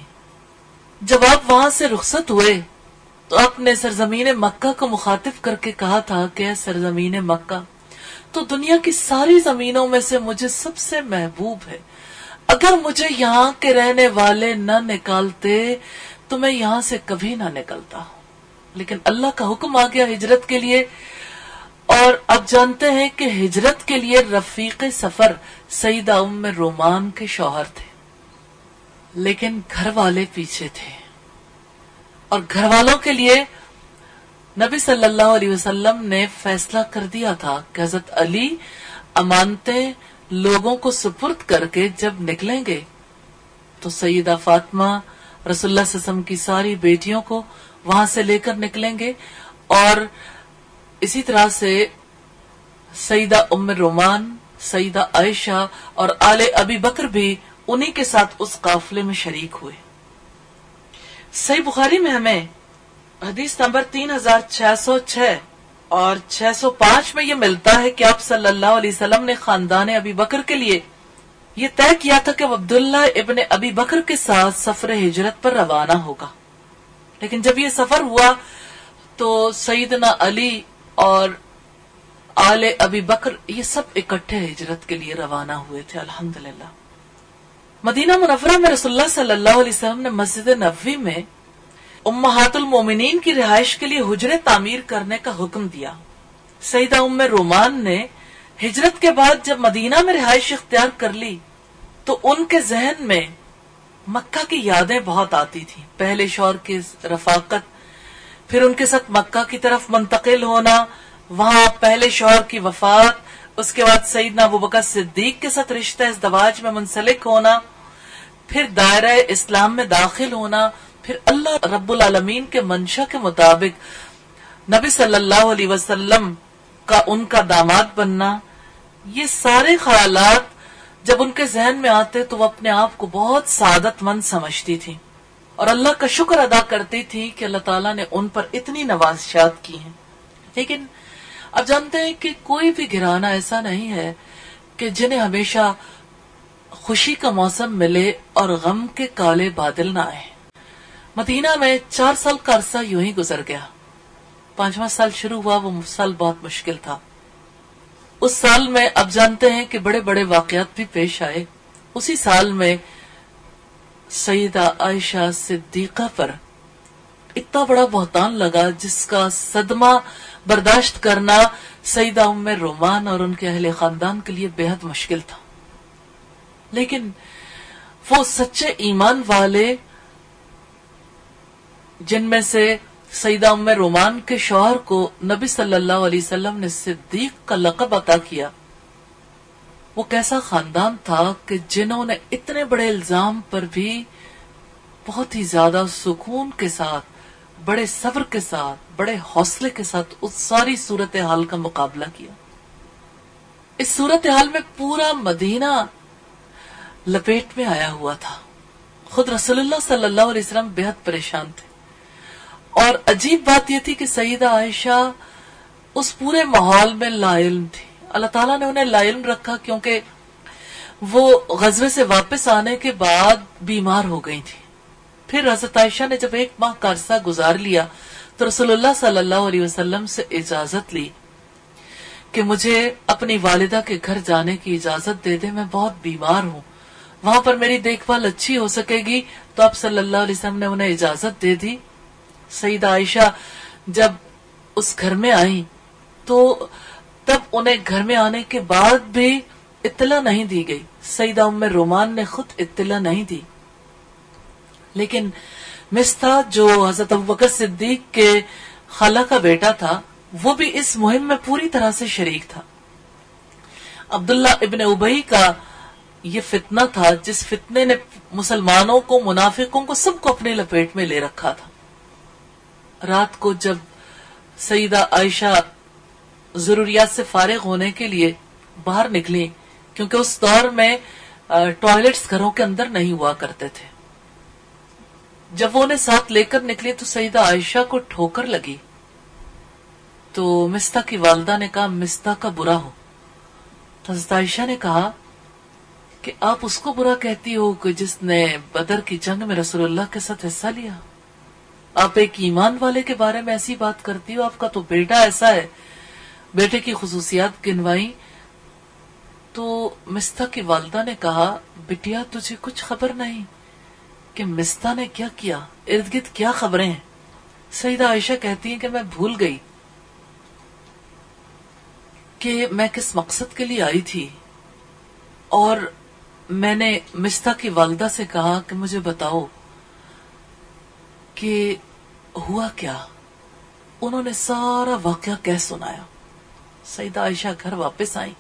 جب آپ وہاں سے رخصت ہوئے تو آپ نے سرزمین مکہ کو مخاطب کر کے کہا تھا کہ اے سرزمین مکہ، تو دنیا کی ساری زمینوں میں سے مجھے سب سے محبوب ہے، اگر مجھے یہاں کے رہنے والے نہ نکالتے تو میں یہاں سے کبھی نہ نکلتا۔ لیکن اللہ کا حکم آ گیا ہجرت کے لیے، اور اب جانتے ہیں کہ ہجرت کے لیے رفیق سفر سیدہ ام رومان کے شوہر تھے، لیکن گھر والے پیچھے تھے، اور گھر والوں کے لیے نبی صلی اللہ علیہ وسلم نے فیصلہ کر دیا تھا کہ حضرت علی امانتیں لوگوں کو سپرد کر کے جب نکلیں گے تو سیدہ فاطمہ رسول اللہ صلی اللہ علیہ وسلم کی ساری بیٹیوں کو وہاں سے لے کر نکلیں گے، اور اسی طرح سے سیدہ ام رومان، سیدہ عائشہ اور آل ابی بکر بھی انہی کے ساتھ اس قافلے میں شریک ہوئے۔ صحیح بخاری میں ہمیں حدیث نمبر 3606 اور 605 میں یہ ملتا ہے کہ آپ صلی اللہ علیہ وسلم نے خاندان ابی بکر کے لیے یہ طے کیا تھا کہ وہ عبداللہ ابن ابی بکر کے ساتھ سفر ہجرت پر روانہ ہوگا، لیکن جب یہ سفر ہوا تو سیدنا علی اور آل ابی بکر یہ سب اکٹھے ہجرت کے لیے روانہ ہوئے تھے۔ الحمدللہ مدینہ منورہ میں رسول اللہ صلی اللہ علیہ وسلم نے مسجد نبوی میں امہات المومنین کی رہائش کے لیے حجرے تعمیر کرنے کا حکم دیا۔ سیدہ ام رومان نے ہجرت کے بعد جب مدینہ میں رہائش اختیار کر لی تو ان کے ذہن میں مکہ کی یادیں بہت آتی تھیں، پہلے شوہر کی رفاقت، پھر ان کے ساتھ مکہ کی طرف منتقل ہونا، وہاں پہلے شوہر کی وفات، اس کے بعد سیدنا ابوبکر صدیق کے ساتھ رشتہ ازدواج میں منسلک ہونا، پھر دائرہ اسلام میں داخل ہونا، پھر اللہ رب العالمین کے منشا کے مطابق نبی صلی اللہ علیہ وسلم کا ان کا داماد بننا، یہ سارے خیالات جب ان کے ذہن میں آتے تو وہ اپنے آپ کو بہت سعادت مند سمجھتی تھی اور اللہ کا شکر ادا کرتی تھی کہ اللہ تعالیٰ نے ان پر اتنی نوازشات کی ہیں۔ لیکن اب جانتے ہیں کہ کوئی بھی گھرانہ ایسا نہیں ہے کہ جنہیں ہمیشہ خوشی کا موسم ملے اور غم کے کالے بادل نہ آئے۔ مدینہ میں 4 سال کا عرصہ یوں ہی گزر گیا۔ 5واں سال شروع ہوا، وہ سال بہت مشکل تھا۔ اس سال میں اب جانتے ہیں کہ بڑے بڑے واقعات بھی پیش آئے۔ اسی سال میں سیدہ عائشہ صدیقہ پر اتنا بڑا بہتان لگا جس کا صدمہ برداشت کرنا سیدہ ام رومان اور ان کے اہل خاندان کے لیے بے حد مشکل تھا، لیکن وہ سچے ایمان والے جن میں سے سیدہ ام رومان کے شوہر کو نبی صلی اللہ علیہ وسلم نے صدیق کا لقب عطا کیا، وہ کیسا خاندان تھا کہ جنہوں نے اتنے بڑے الزام پر بھی بہت ہی زیادہ سکون کے ساتھ، بڑے صبر کے ساتھ، بڑے حوصلے کے ساتھ اس ساری صورتحال کا مقابلہ کیا۔ اس صورتحال میں پورا مدینہ لپیٹ میں آیا ہوا تھا، خود رسول اللہ صلی اللہ علیہ وسلم بے حد پریشان تھے، اور عجیب بات یہ تھی کہ سیدہ عائشہ اس پورے ماحول میں لا علم تھی۔ اللہ تعالیٰ نے انہیں لا علم رکھا کیونکہ وہ غزوے سے واپس آنے کے بعد بیمار ہو گئی تھی۔ پھر حضرت عائشہ نے جب 1 ماہ کا عرصہ گزار لیا تو رسول اللہ صلی اللہ علیہ وسلم سے اجازت لی کہ مجھے اپنی والدہ کے گھر جانے کی اجازت دے دے، میں بہت بیمار ہوں، وہاں پر میری دیکھ بھال اچھی ہو سکے گی۔ تو آپ صلی اللہ علیہ وسلم نے انہیں اجازت دے دی۔ سیدہ عائشہ جب اس گھر میں آئیں تو تب انہیں گھر میں آنے کے بعد بھی اطلاع نہیں دی گئی، سیدہ ام رومان نے خود اطلاع نہیں دی، لیکن مستہ جو حضرت ابوبکر صدیق کے خالہ کا بیٹا تھا وہ بھی اس مہم میں پوری طرح سے شریک تھا۔ عبداللہ ابن ابی کا یہ فتنہ تھا جس فتنے نے مسلمانوں کو، منافقوں کو، سب کو اپنے لپیٹ میں لے رکھا تھا. رات کو جب سیدہ عائشہ ضروریات سے فارغ ہونے کے لیے باہر نکلی، کیونکہ اس دور میں ٹوائلٹس گھروں کے اندر نہیں ہوا کرتے تھے، جب وہ انہیں ساتھ لے کر نکلی تو سیدہ عائشہ کو ٹھوکر لگی. تو مستہ کی والدہ نے کہا مستہ کا برا ہو. تو حضرت عائشہ نے کہا کہ آپ اس کو برا کہتی ہو کہ جس نے بدر کی جنگ میں رسول اللہ کے ساتھ حصہ لیا. آپ ایک ایمان والے کے بارے میں ایسی بات کرتی ہو، آپ کا تو بیٹا ایسا ہے. بیٹے کی خصوصیات گنوائی. تو مستہ کی والدہ نے کہا بٹیا تجھے کچھ خبر نہیں کہ مستہ نے کیا کیا، ارد گرد کیا خبریں ہیں. سیدہ عائشہ کہتی ہیں کہ میں بھول گئی کہ میں کس مقصد کے لیے آئی تھی، اور میں نے مستہ کی والدہ سے کہا کہ مجھے بتاؤ کہ ہوا کیا. انہوں نے سارا واقعہ کہہ سنایا. سیدہ عائشہ گھر واپس آئیں.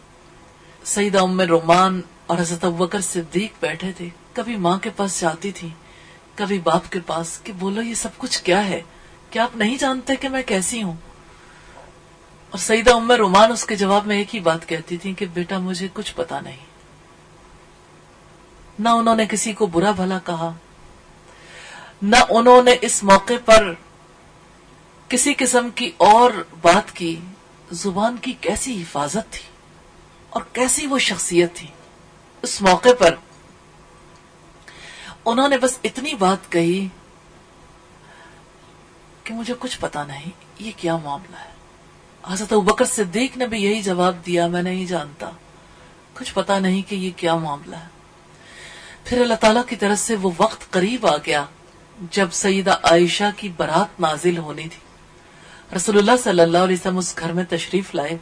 سیدہ ام رومان اور حضرت ابوبکر صدیق بیٹھے تھے. کبھی ماں کے پاس جاتی تھی، کبھی باپ کے پاس کہ بولو یہ سب کچھ کیا ہے، کیا آپ نہیں جانتے کہ میں کیسی ہوں. اور سیدہ ام رومان اس کے جواب میں ایک ہی بات کہتی تھی کہ بیٹا مجھے کچھ پتا نہیں. نہ انہوں نے کسی کو برا بھلا کہا، نہ انہوں نے اس موقع پر کسی قسم کی اور بات کی. زبان کی کیسی حفاظت تھی اور کیسی وہ شخصیت تھی. اس موقع پر انہوں نے بس اتنی بات کہی کہ مجھے کچھ پتا نہیں یہ کیا معاملہ ہے. حضرت ابوبکر صدیق نے بھی یہی جواب دیا میں نہیں جانتا، کچھ پتا نہیں کہ یہ کیا معاملہ ہے. پھر اللہ تعالیٰ کی طرف سے وہ وقت قریب آ گیا جب سیدہ عائشہ کی برات نازل ہونی تھی. رسول اللہ صلی اللہ علیہ وسلم اس گھر میں تشریف لائے.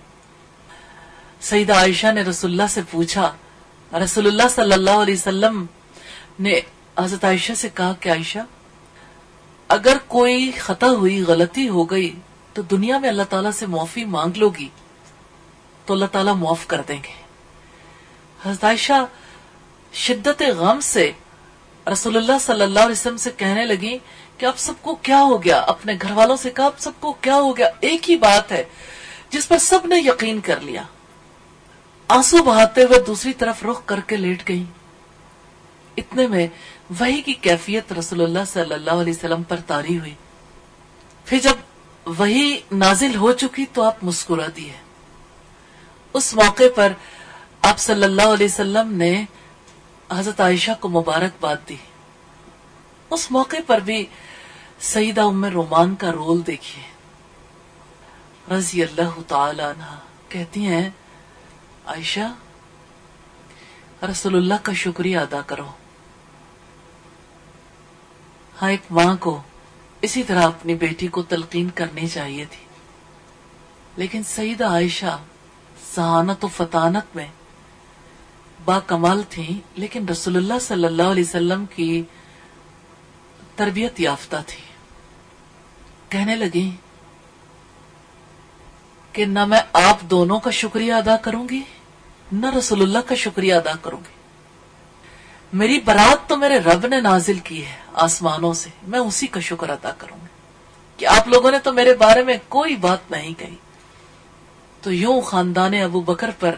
سیدہ عائشہ نے رسول اللہ سے پوچھا. رسول اللہ صلی اللہ علیہ وسلم نے حضرت عائشہ سے کہا کہ عائشہ اگر کوئی خطا ہوئی، غلطی ہو گئی تو دنیا میں اللہ تعالیٰ سے معافی مانگ لو گی تو اللہ تعالیٰ معاف کر دیں گے. حضرت عائشہ شدت غم سے رسول اللہ صلی اللہ علیہ وسلم سے کہنے لگی کہ آپ سب کو کیا ہو گیا. اپنے گھر والوں سے کہا آپ سب کو کیا ہو گیا، ایک ہی بات ہے جس پر سب نے یقین کر لیا. آنسو بہاتے ہوئے دوسری طرف رخ کر کے لیٹ گئی. اتنے میں وحی کی کیفیت رسول اللہ صلی اللہ علیہ وسلم پر طاری ہوئی. پھر جب وحی نازل ہو چکی تو آپ مسکرا دیے. اس موقع پر آپ صلی اللہ علیہ وسلم نے حضرت عائشہ کو مبارکباد دی. اس موقع پر بھی سیدہ ام رومان کا رول دیکھیے رضی اللہ تعالی عنہ. کہتی ہیں عائشہ رسول اللہ کا شکریہ ادا کرو. ہاں ایک ماں کو اسی طرح اپنی بیٹی کو تلقین کرنی چاہیے تھی، لیکن سیدہ عائشہ ذہانت و فطانت میں با کمال تھیں، لیکن رسول اللہ صلی اللہ علیہ وسلم کی تربیت یافتہ تھی. کہنے لگی کہ نہ میں آپ دونوں کا شکریہ ادا کروں گی نہ رسول اللہ کا شکریہ ادا کروں گی. میری برات تو میرے رب نے نازل کی ہے آسمانوں سے، میں اسی کا شکر ادا کروں گی کہ آپ لوگوں نے تو میرے بارے میں کوئی بات نہیں کہی. تو یوں خاندان ابو بکر پر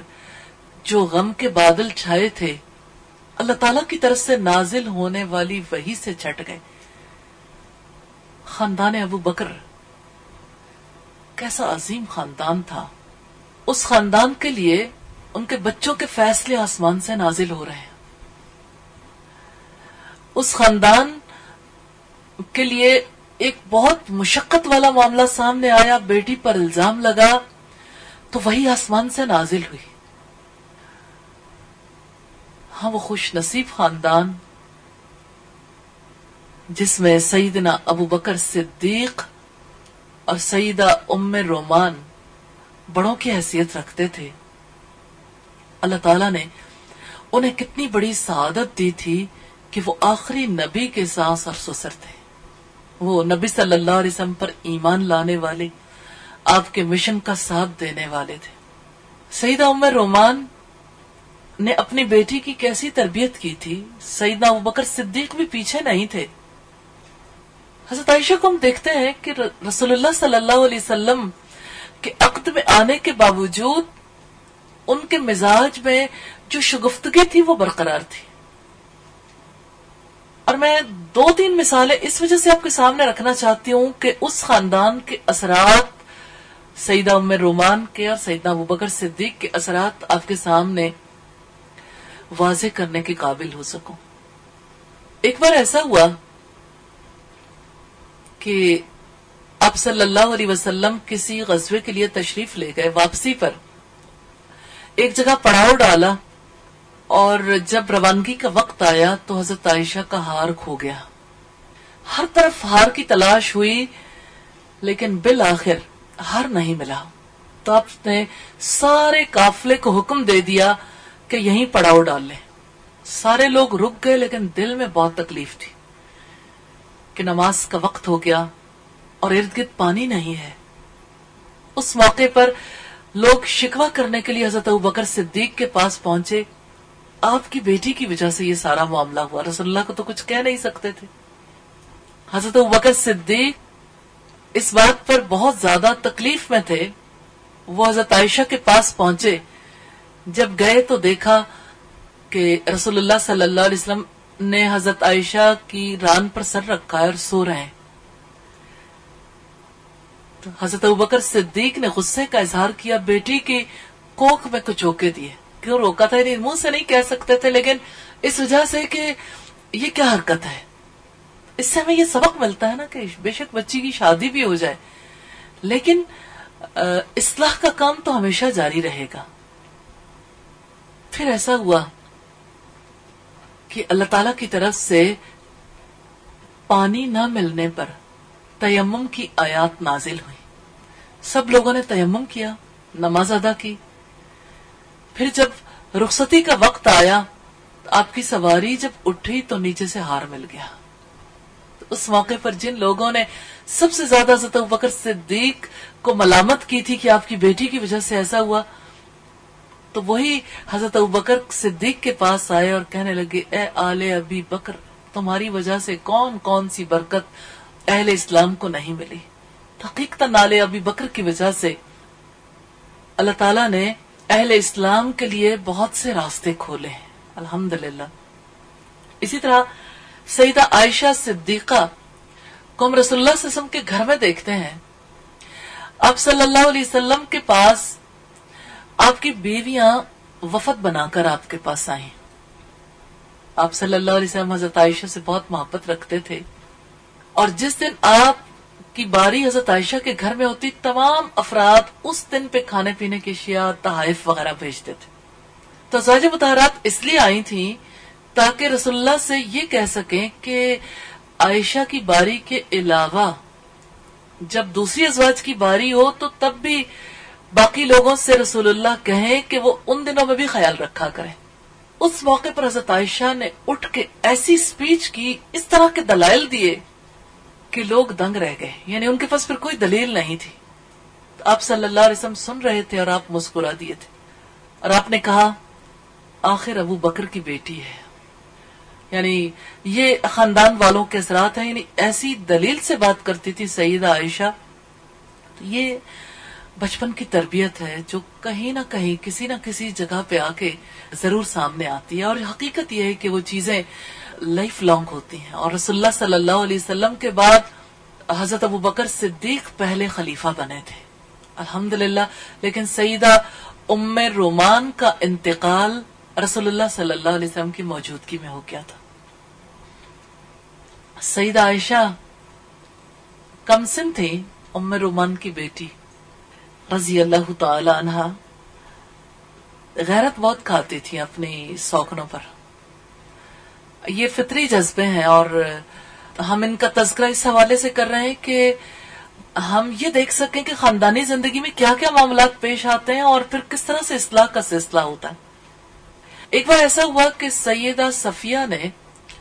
جو غم کے بادل چھائے تھے اللہ تعالیٰ کی طرف سے نازل ہونے والی وحی سے چھٹ گئے. خاندان ابو بکر کیسا عظیم خاندان تھا. اس خاندان کے لیے ان کے بچوں کے فیصلے آسمان سے نازل ہو رہے ہیں. اس خاندان کے لیے ایک بہت مشقت والا معاملہ سامنے آیا، بیٹی پر الزام لگا تو وہی آسمان سے نازل ہوئی. ہاں وہ خوش نصیب خاندان جس میں سیدنا ابو بکر صدیق اور سیدہ ام رومان بڑوں کی حیثیت رکھتے تھے. اللہ تعالیٰ نے انہیں کتنی بڑی سعادت دی تھی کہ وہ آخری نبی کے سانس اور سسر تھے. وہ نبی صلی اللہ علیہ وسلم پر ایمان لانے والے، آپ کے مشن کا ساتھ دینے والے تھے. سیدہ ام رومان نے اپنی بیٹی کی کیسی تربیت کی تھی. سیدنا ابوبکر صدیق بھی پیچھے نہیں تھے. حضرت عائشہ کو ہم دیکھتے ہیں کہ رسول اللہ صلی اللہ علیہ وسلم کے عقد میں آنے کے باوجود ان کے مزاج میں جو شگفتگی تھی وہ برقرار تھی. اور میں 2-3 مثالیں اس وجہ سے آپ کے سامنے رکھنا چاہتی ہوں کہ اس خاندان کے اثرات، سیدہ ام رومان کے اور سیدنا ابوبکر صدیق کے اثرات آپ کے سامنے واضح کرنے کے قابل ہو سکوں. ایک بار ایسا ہوا کہ آپ صلی اللہ علیہ وسلم کسی غزوے کے لیے تشریف لے گئے. واپسی پر ایک جگہ پڑاؤ ڈالا اور جب روانگی کا وقت آیا تو حضرت عائشہ کا ہار کھو گیا. ہر طرف ہار کی تلاش ہوئی لیکن بالآخر ہار نہیں ملا. تو آپ نے سارے قافلے کو حکم دے دیا کہ یہیں پڑاؤ ڈال لیں. سارے لوگ رک گئے لیکن دل میں بہت تکلیف تھی کہ نماز کا وقت ہو گیا اور ارد گرد پانی نہیں ہے. اس موقع پر لوگ شکوہ کرنے کے لیے حضرت ابوبکر صدیق کے پاس پہنچے. آپ کی بیٹی کی وجہ سے یہ سارا معاملہ ہوا. رسول اللہ کو تو کچھ کہہ نہیں سکتے تھے. حضرت ابوبکر صدیق اس بات پر بہت زیادہ تکلیف میں تھے. وہ حضرت عائشہ کے پاس پہنچے. جب گئے تو دیکھا کہ رسول اللہ صلی اللہ علیہ وسلم نے حضرت عائشہ کی ران پر سر رکھا ہے اور سو رہے ہیں. تو حضرت ابوبکر صدیق نے غصے کا اظہار کیا. بیٹی کی کوکھ میں کچھ چوکے دیے. کیوں روکا تھا؟ یعنی منہ سے نہیں کہہ سکتے تھے لیکن اس وجہ سے کہ یہ کیا حرکت ہے. اس سے ہمیں یہ سبق ملتا ہے نا کہ بے شک بچی کی شادی بھی ہو جائے لیکن اصلاح کا کام تو ہمیشہ جاری رہے گا. پھر ایسا ہوا کہ اللہ تعالی کی طرف سے پانی نہ ملنے پر تیمم کی آیات نازل ہوئی. سب لوگوں نے تیمم کیا، نماز ادا کی. پھر جب رخصتی کا وقت آیا آپ کی سواری جب اٹھی تو نیچے سے ہار مل گیا. تو اس موقع پر جن لوگوں نے سب سے زیادہ حضرت ابوبکر صدیق کو ملامت کی تھی کہ آپ کی بیٹی کی وجہ سے ایسا ہوا، تو وہی حضرت ابوبکر صدیق کے پاس آئے اور کہنے لگے اے آل ابی بکر، تمہاری وجہ سے کون کون سی برکت اہل اسلام کو نہیں ملی. حقیقتاً آل ابی بکر کی وجہ سے اللہ تعالیٰ نے اہل اسلام کے لیے بہت سے راستے کھولے ہیں الحمدللہ. اسی طرح سیدہ عائشہ صدیقہ کو ہم رسول اللہ صلی اللہ علیہ وسلم کے گھر میں دیکھتے ہیں. آپ صلی اللہ علیہ وسلم کے پاس آپ کی بیویاں وفد بنا کر آپ کے پاس آئیں. آپ صلی اللہ علیہ وسلم حضرت عائشہ سے بہت محبت رکھتے تھے اور جس دن آپ کی باری حضرت عائشہ کے گھر میں ہوتی تمام افراد اس دن پہ کھانے پینے کی اشیاء، تحائف وغیرہ بھیجتے تھے. تو ازواج مطہرات اس لیے آئی تھیں تاکہ رسول اللہ سے یہ کہہ سکیں کہ عائشہ کی باری کے علاوہ جب دوسری ازواج کی باری ہو تو تب بھی باقی لوگوں سے رسول اللہ کہیں کہ وہ ان دنوں میں بھی خیال رکھا کریں. اس موقع پر حضرت عائشہ نے اٹھ کے ایسی سپیچ کی، اس طرح کے دلائل دیے کہ لوگ دنگ رہ گئے. یعنی ان کے پاس پھر کوئی دلیل نہیں تھی. آپ صلی اللہ علیہ وسلم سن رہے تھے اور آپ مسکرا دیے تھے اور آپ نے کہا آخر ابو بکر کی بیٹی ہے. یعنی یہ خاندان والوں کے اثرات ہیں. یعنی ایسی دلیل سے بات کرتی تھی سیدہ عائشہ. تو یہ بچپن کی تربیت ہے جو کہیں نہ کہیں کسی نہ کسی جگہ پہ آ کے ضرور سامنے آتی ہے. اور حقیقت یہ ہے کہ وہ چیزیں لائف لانگ ہوتی ہیں. اور رسول اللہ صلی اللہ علیہ وسلم کے بعد حضرت ابوبکر صدیق پہلے خلیفہ بنے تھے الحمدللہ. لیکن سیدہ ام رومان کا انتقال رسول اللہ صلی اللہ علیہ وسلم کی موجودگی میں ہو گیا تھا. سیدہ عائشہ کم سن تھی. ام رومان کی بیٹی رضی اللہ تعالی عنہا غیرت بہت کھاتی تھی اپنی سوکنوں پر. یہ فطری جذبے ہیں اور ہم ان کا تذکرہ اس حوالے سے کر رہے ہیں کہ ہم یہ دیکھ سکیں کہ خاندانی زندگی میں کیا کیا معاملات پیش آتے ہیں اور پھر کس طرح سے اصلاح کا سلسلہ ہوتا ہے. ایک بار ایسا ہوا کہ سیدہ صفیہ نے رسول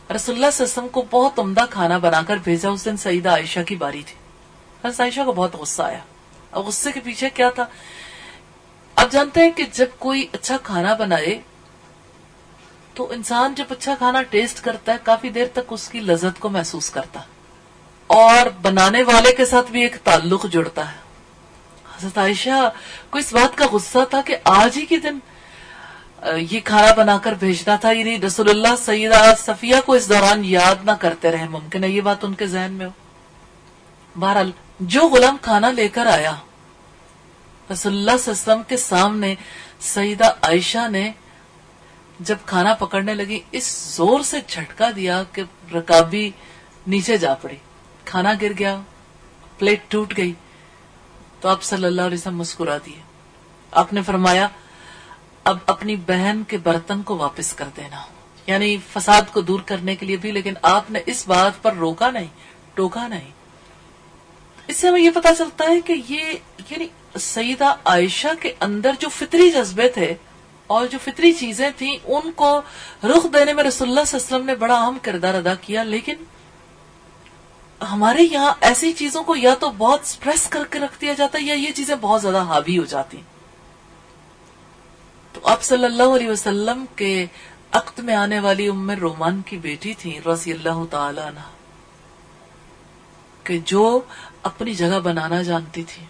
اللہ صلی اللہ علیہ وسلم کو بہت عمدہ کھانا بنا کر بھیجا. اس دن سیدہ عائشہ کی باری تھی. حضرت عائشہ کو بہت غصہ آیا. اور غصے کے پیچھے کیا تھا؟ آپ جانتے ہیں کہ جب کوئی اچھا کھانا بنائے تو انسان جب اچھا کھانا ٹیسٹ کرتا ہے کافی دیر تک اس کی لذت کو محسوس کرتا ہے، اور بنانے والے کے ساتھ بھی ایک تعلق جڑتا ہے. حضرت عائشہ کو اس بات کا غصہ تھا کہ آج ہی کے دن یہ کھانا بنا کر بھیجنا تھا، یعنی رسول اللہ سیدہ صفیہ کو اس دوران یاد نہ کرتے رہے. ممکن ہے یہ بات ان کے ذہن میں ہو. بہرحال جو غلام کھانا لے کر آیا، رسول اللہ صلی اللہ علیہ وسلم کے سامنے سیدہ عائشہ نے جب کھانا پکڑنے لگی اس زور سے جھٹکا دیا کہ رکابی نیچے جا پڑی، کھانا گر گیا، پلیٹ ٹوٹ گئی. تو آپ صلی اللہ علیہ وسلم مسکرا دیے. آپ نے فرمایا اب اپنی بہن کے برتن کو واپس کر دینا، یعنی فساد کو دور کرنے کے لیے بھی، لیکن آپ نے اس بات پر روکا نہیں، ٹوکا نہیں. اس سے ہمیں یہ پتا چلتا ہے کہ یہ یعنی سیدہ عائشہ کے اندر جو فطری جذبے تھے اور جو فطری چیزیں تھیں ان کو رخ دینے میں رسول اللہ صلی اللہ علیہ وسلم نے بڑا اہم کردار ادا کیا. لیکن ہمارے یہاں ایسی چیزوں کو یا تو بہت سپریس کر کے رکھ دیا جاتا ہے یا یہ چیزیں بہت زیادہ حاوی ہو جاتی ہیں. تو آپ صلی اللہ علیہ وسلم کے عقد میں آنے والی ام رومان کی بیٹی تھی رضی اللہ تعالی عنہ، کہ جو اپنی جگہ بنانا جانتی تھی،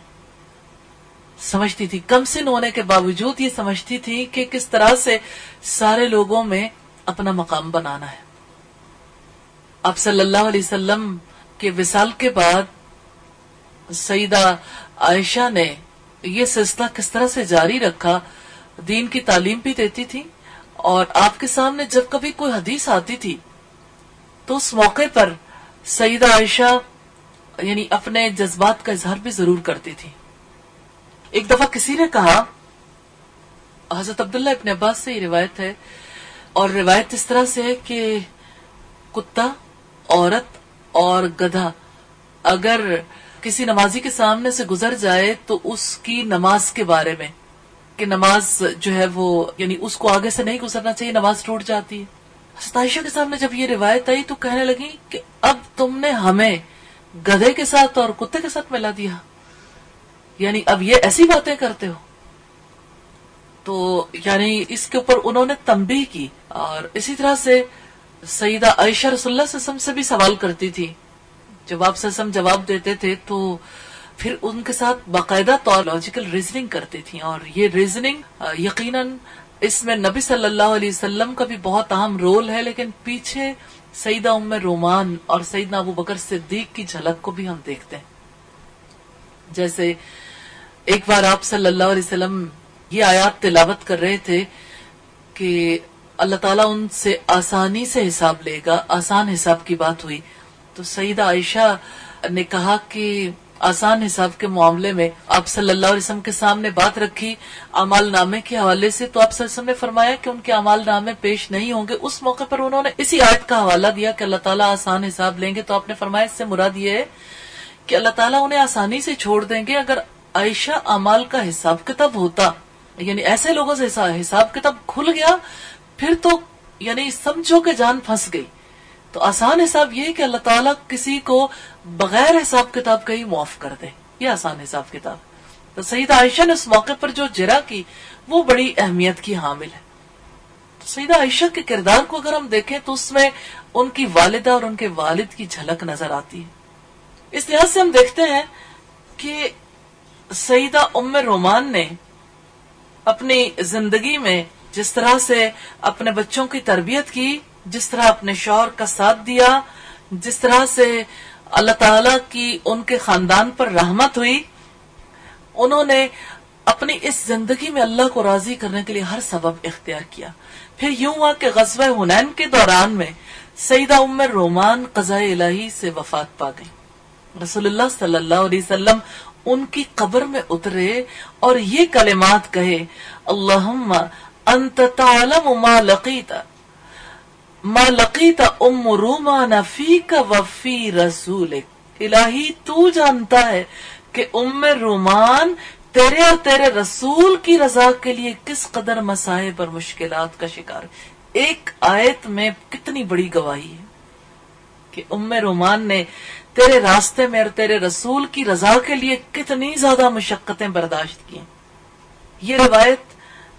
سمجھتی تھی، کم سن ہونے کے باوجود یہ سمجھتی تھی کہ کس طرح سے سارے لوگوں میں اپنا مقام بنانا ہے. آپ صلی اللہ علیہ وسلم کے وصال کے بعد سیدہ عائشہ نے یہ سلسلہ کس طرح سے جاری رکھا، دین کی تعلیم بھی دیتی تھی، اور آپ کے سامنے جب کبھی کوئی حدیث آتی تھی تو اس موقع پر سیدہ عائشہ یعنی اپنے جذبات کا اظہار بھی ضرور کرتی تھی. ایک دفعہ کسی نے کہا، حضرت عبداللہ ابن عباس سے یہ روایت ہے، اور روایت اس طرح سے ہے کہ کتا، عورت اور گدھا اگر کسی نمازی کے سامنے سے گزر جائے تو اس کی نماز کے بارے میں کہ نماز جو ہے وہ یعنی اس کو آگے سے نہیں گزرنا چاہیے، نماز ٹوٹ جاتی ہے. حضرت عائشہ کے سامنے جب یہ روایت آئی تو کہنے لگی کہ اب تم نے ہمیں گدھے کے ساتھ اور کتے کے ساتھ ملا دیا، یعنی اب یہ ایسی باتیں کرتے ہو. تو یعنی اس کے اوپر انہوں نے تنبیہ کی. اور اسی طرح سے سیدہ عائشہ رسول اللہ صلی اللہ علیہ وسلم سے بھی سوال کرتی تھی. جب آپ صلی اللہ علیہ وسلم جواب دیتے تھے تو پھر ان کے ساتھ باقاعدہ طور لاجیکل ریزننگ کرتی تھیں، اور یہ ریزننگ یقیناً اس میں نبی صلی اللہ علیہ وسلم کا بھی بہت اہم رول ہے، لیکن پیچھے سیدہ ام رومان اور سیدنا ابو بکر صدیق کی جھلک کو بھی ہم دیکھتے ہیں. جیسے ایک بار آپ صلی اللہ علیہ وسلم یہ آیات تلاوت کر رہے تھے کہ اللہ تعالیٰ ان سے آسانی سے حساب لے گا، آسان حساب کی بات ہوئی تو سیدہ عائشہ نے کہا کہ آسان حساب کے معاملے میں آپ صلی اللہ علیہ وسلم کے سامنے بات رکھی اعمال نامے کے حوالے سے، تو آپ صلی اللہ علیہ وسلم نے فرمایا کہ ان کے اعمال نامے پیش نہیں ہوں گے. اس موقع پر انہوں نے اسی آیت کا حوالہ دیا کہ اللہ تعالیٰ آسان حساب لیں گے، تو آپ نے فرمایا اس سے مراد یہ ہے کہ اللہ تعالیٰ انہیں آسانی سے چھوڑ دیں گے. اگر عائشہ اعمال کا حساب کتاب ہوتا، یعنی ایسے لوگوں سے حساب کتاب کھل گیا، پھر تو یعنی سمجھو کہ جان پھنس گئی. تو آسان حساب یہ ہے کہ اللہ تعالیٰ کسی کو بغیر حساب کتاب کا ہی معاف کر دے، یہ آسان حساب کتاب. تو سیدہ عائشہ نے اس موقع پر جو جرا کی وہ بڑی اہمیت کی حامل ہے. تو سیدہ عائشہ کے کردار کو اگر ہم دیکھیں تو اس میں ان کی والدہ اور ان کے والد کی جھلک نظر آتی ہے. اس لحاظ سے ہم دیکھتے ہیں کہ سیدہ ام رومان نے اپنی زندگی میں جس طرح سے اپنے بچوں کی تربیت کی، جس طرح اپنے شوہر کا ساتھ دیا، جس طرح سے اللہ تعالیٰ کی ان کے خاندان پر رحمت ہوئی، انہوں نے اپنی اس زندگی میں اللہ کو راضی کرنے کے لیے ہر سبب اختیار کیا. پھر یوں ہوا کہ غزوہ حنین کے دوران میں سیدہ ام رومان قضاء الہی سے وفات پا گئی. رسول اللہ صلی اللہ علیہ وسلم ان کی قبر میں اترے اور یہ کلمات کہے، اللہم انت تعلم ما لقیت ام رومان فیک وفی رسولک. الہی تو جانتا ہے کہ ام رومان تیرے اور تیرے رسول کی رضا کے لیے کس قدر مصائب اور مشکلات کا شکار. ایک آیت میں کتنی بڑی گواہی ہے کہ ام رومان نے تیرے راستے میں اور تیرے رسول کی رضا کے لیے کتنی زیادہ مشقتیں برداشت کی. یہ روایت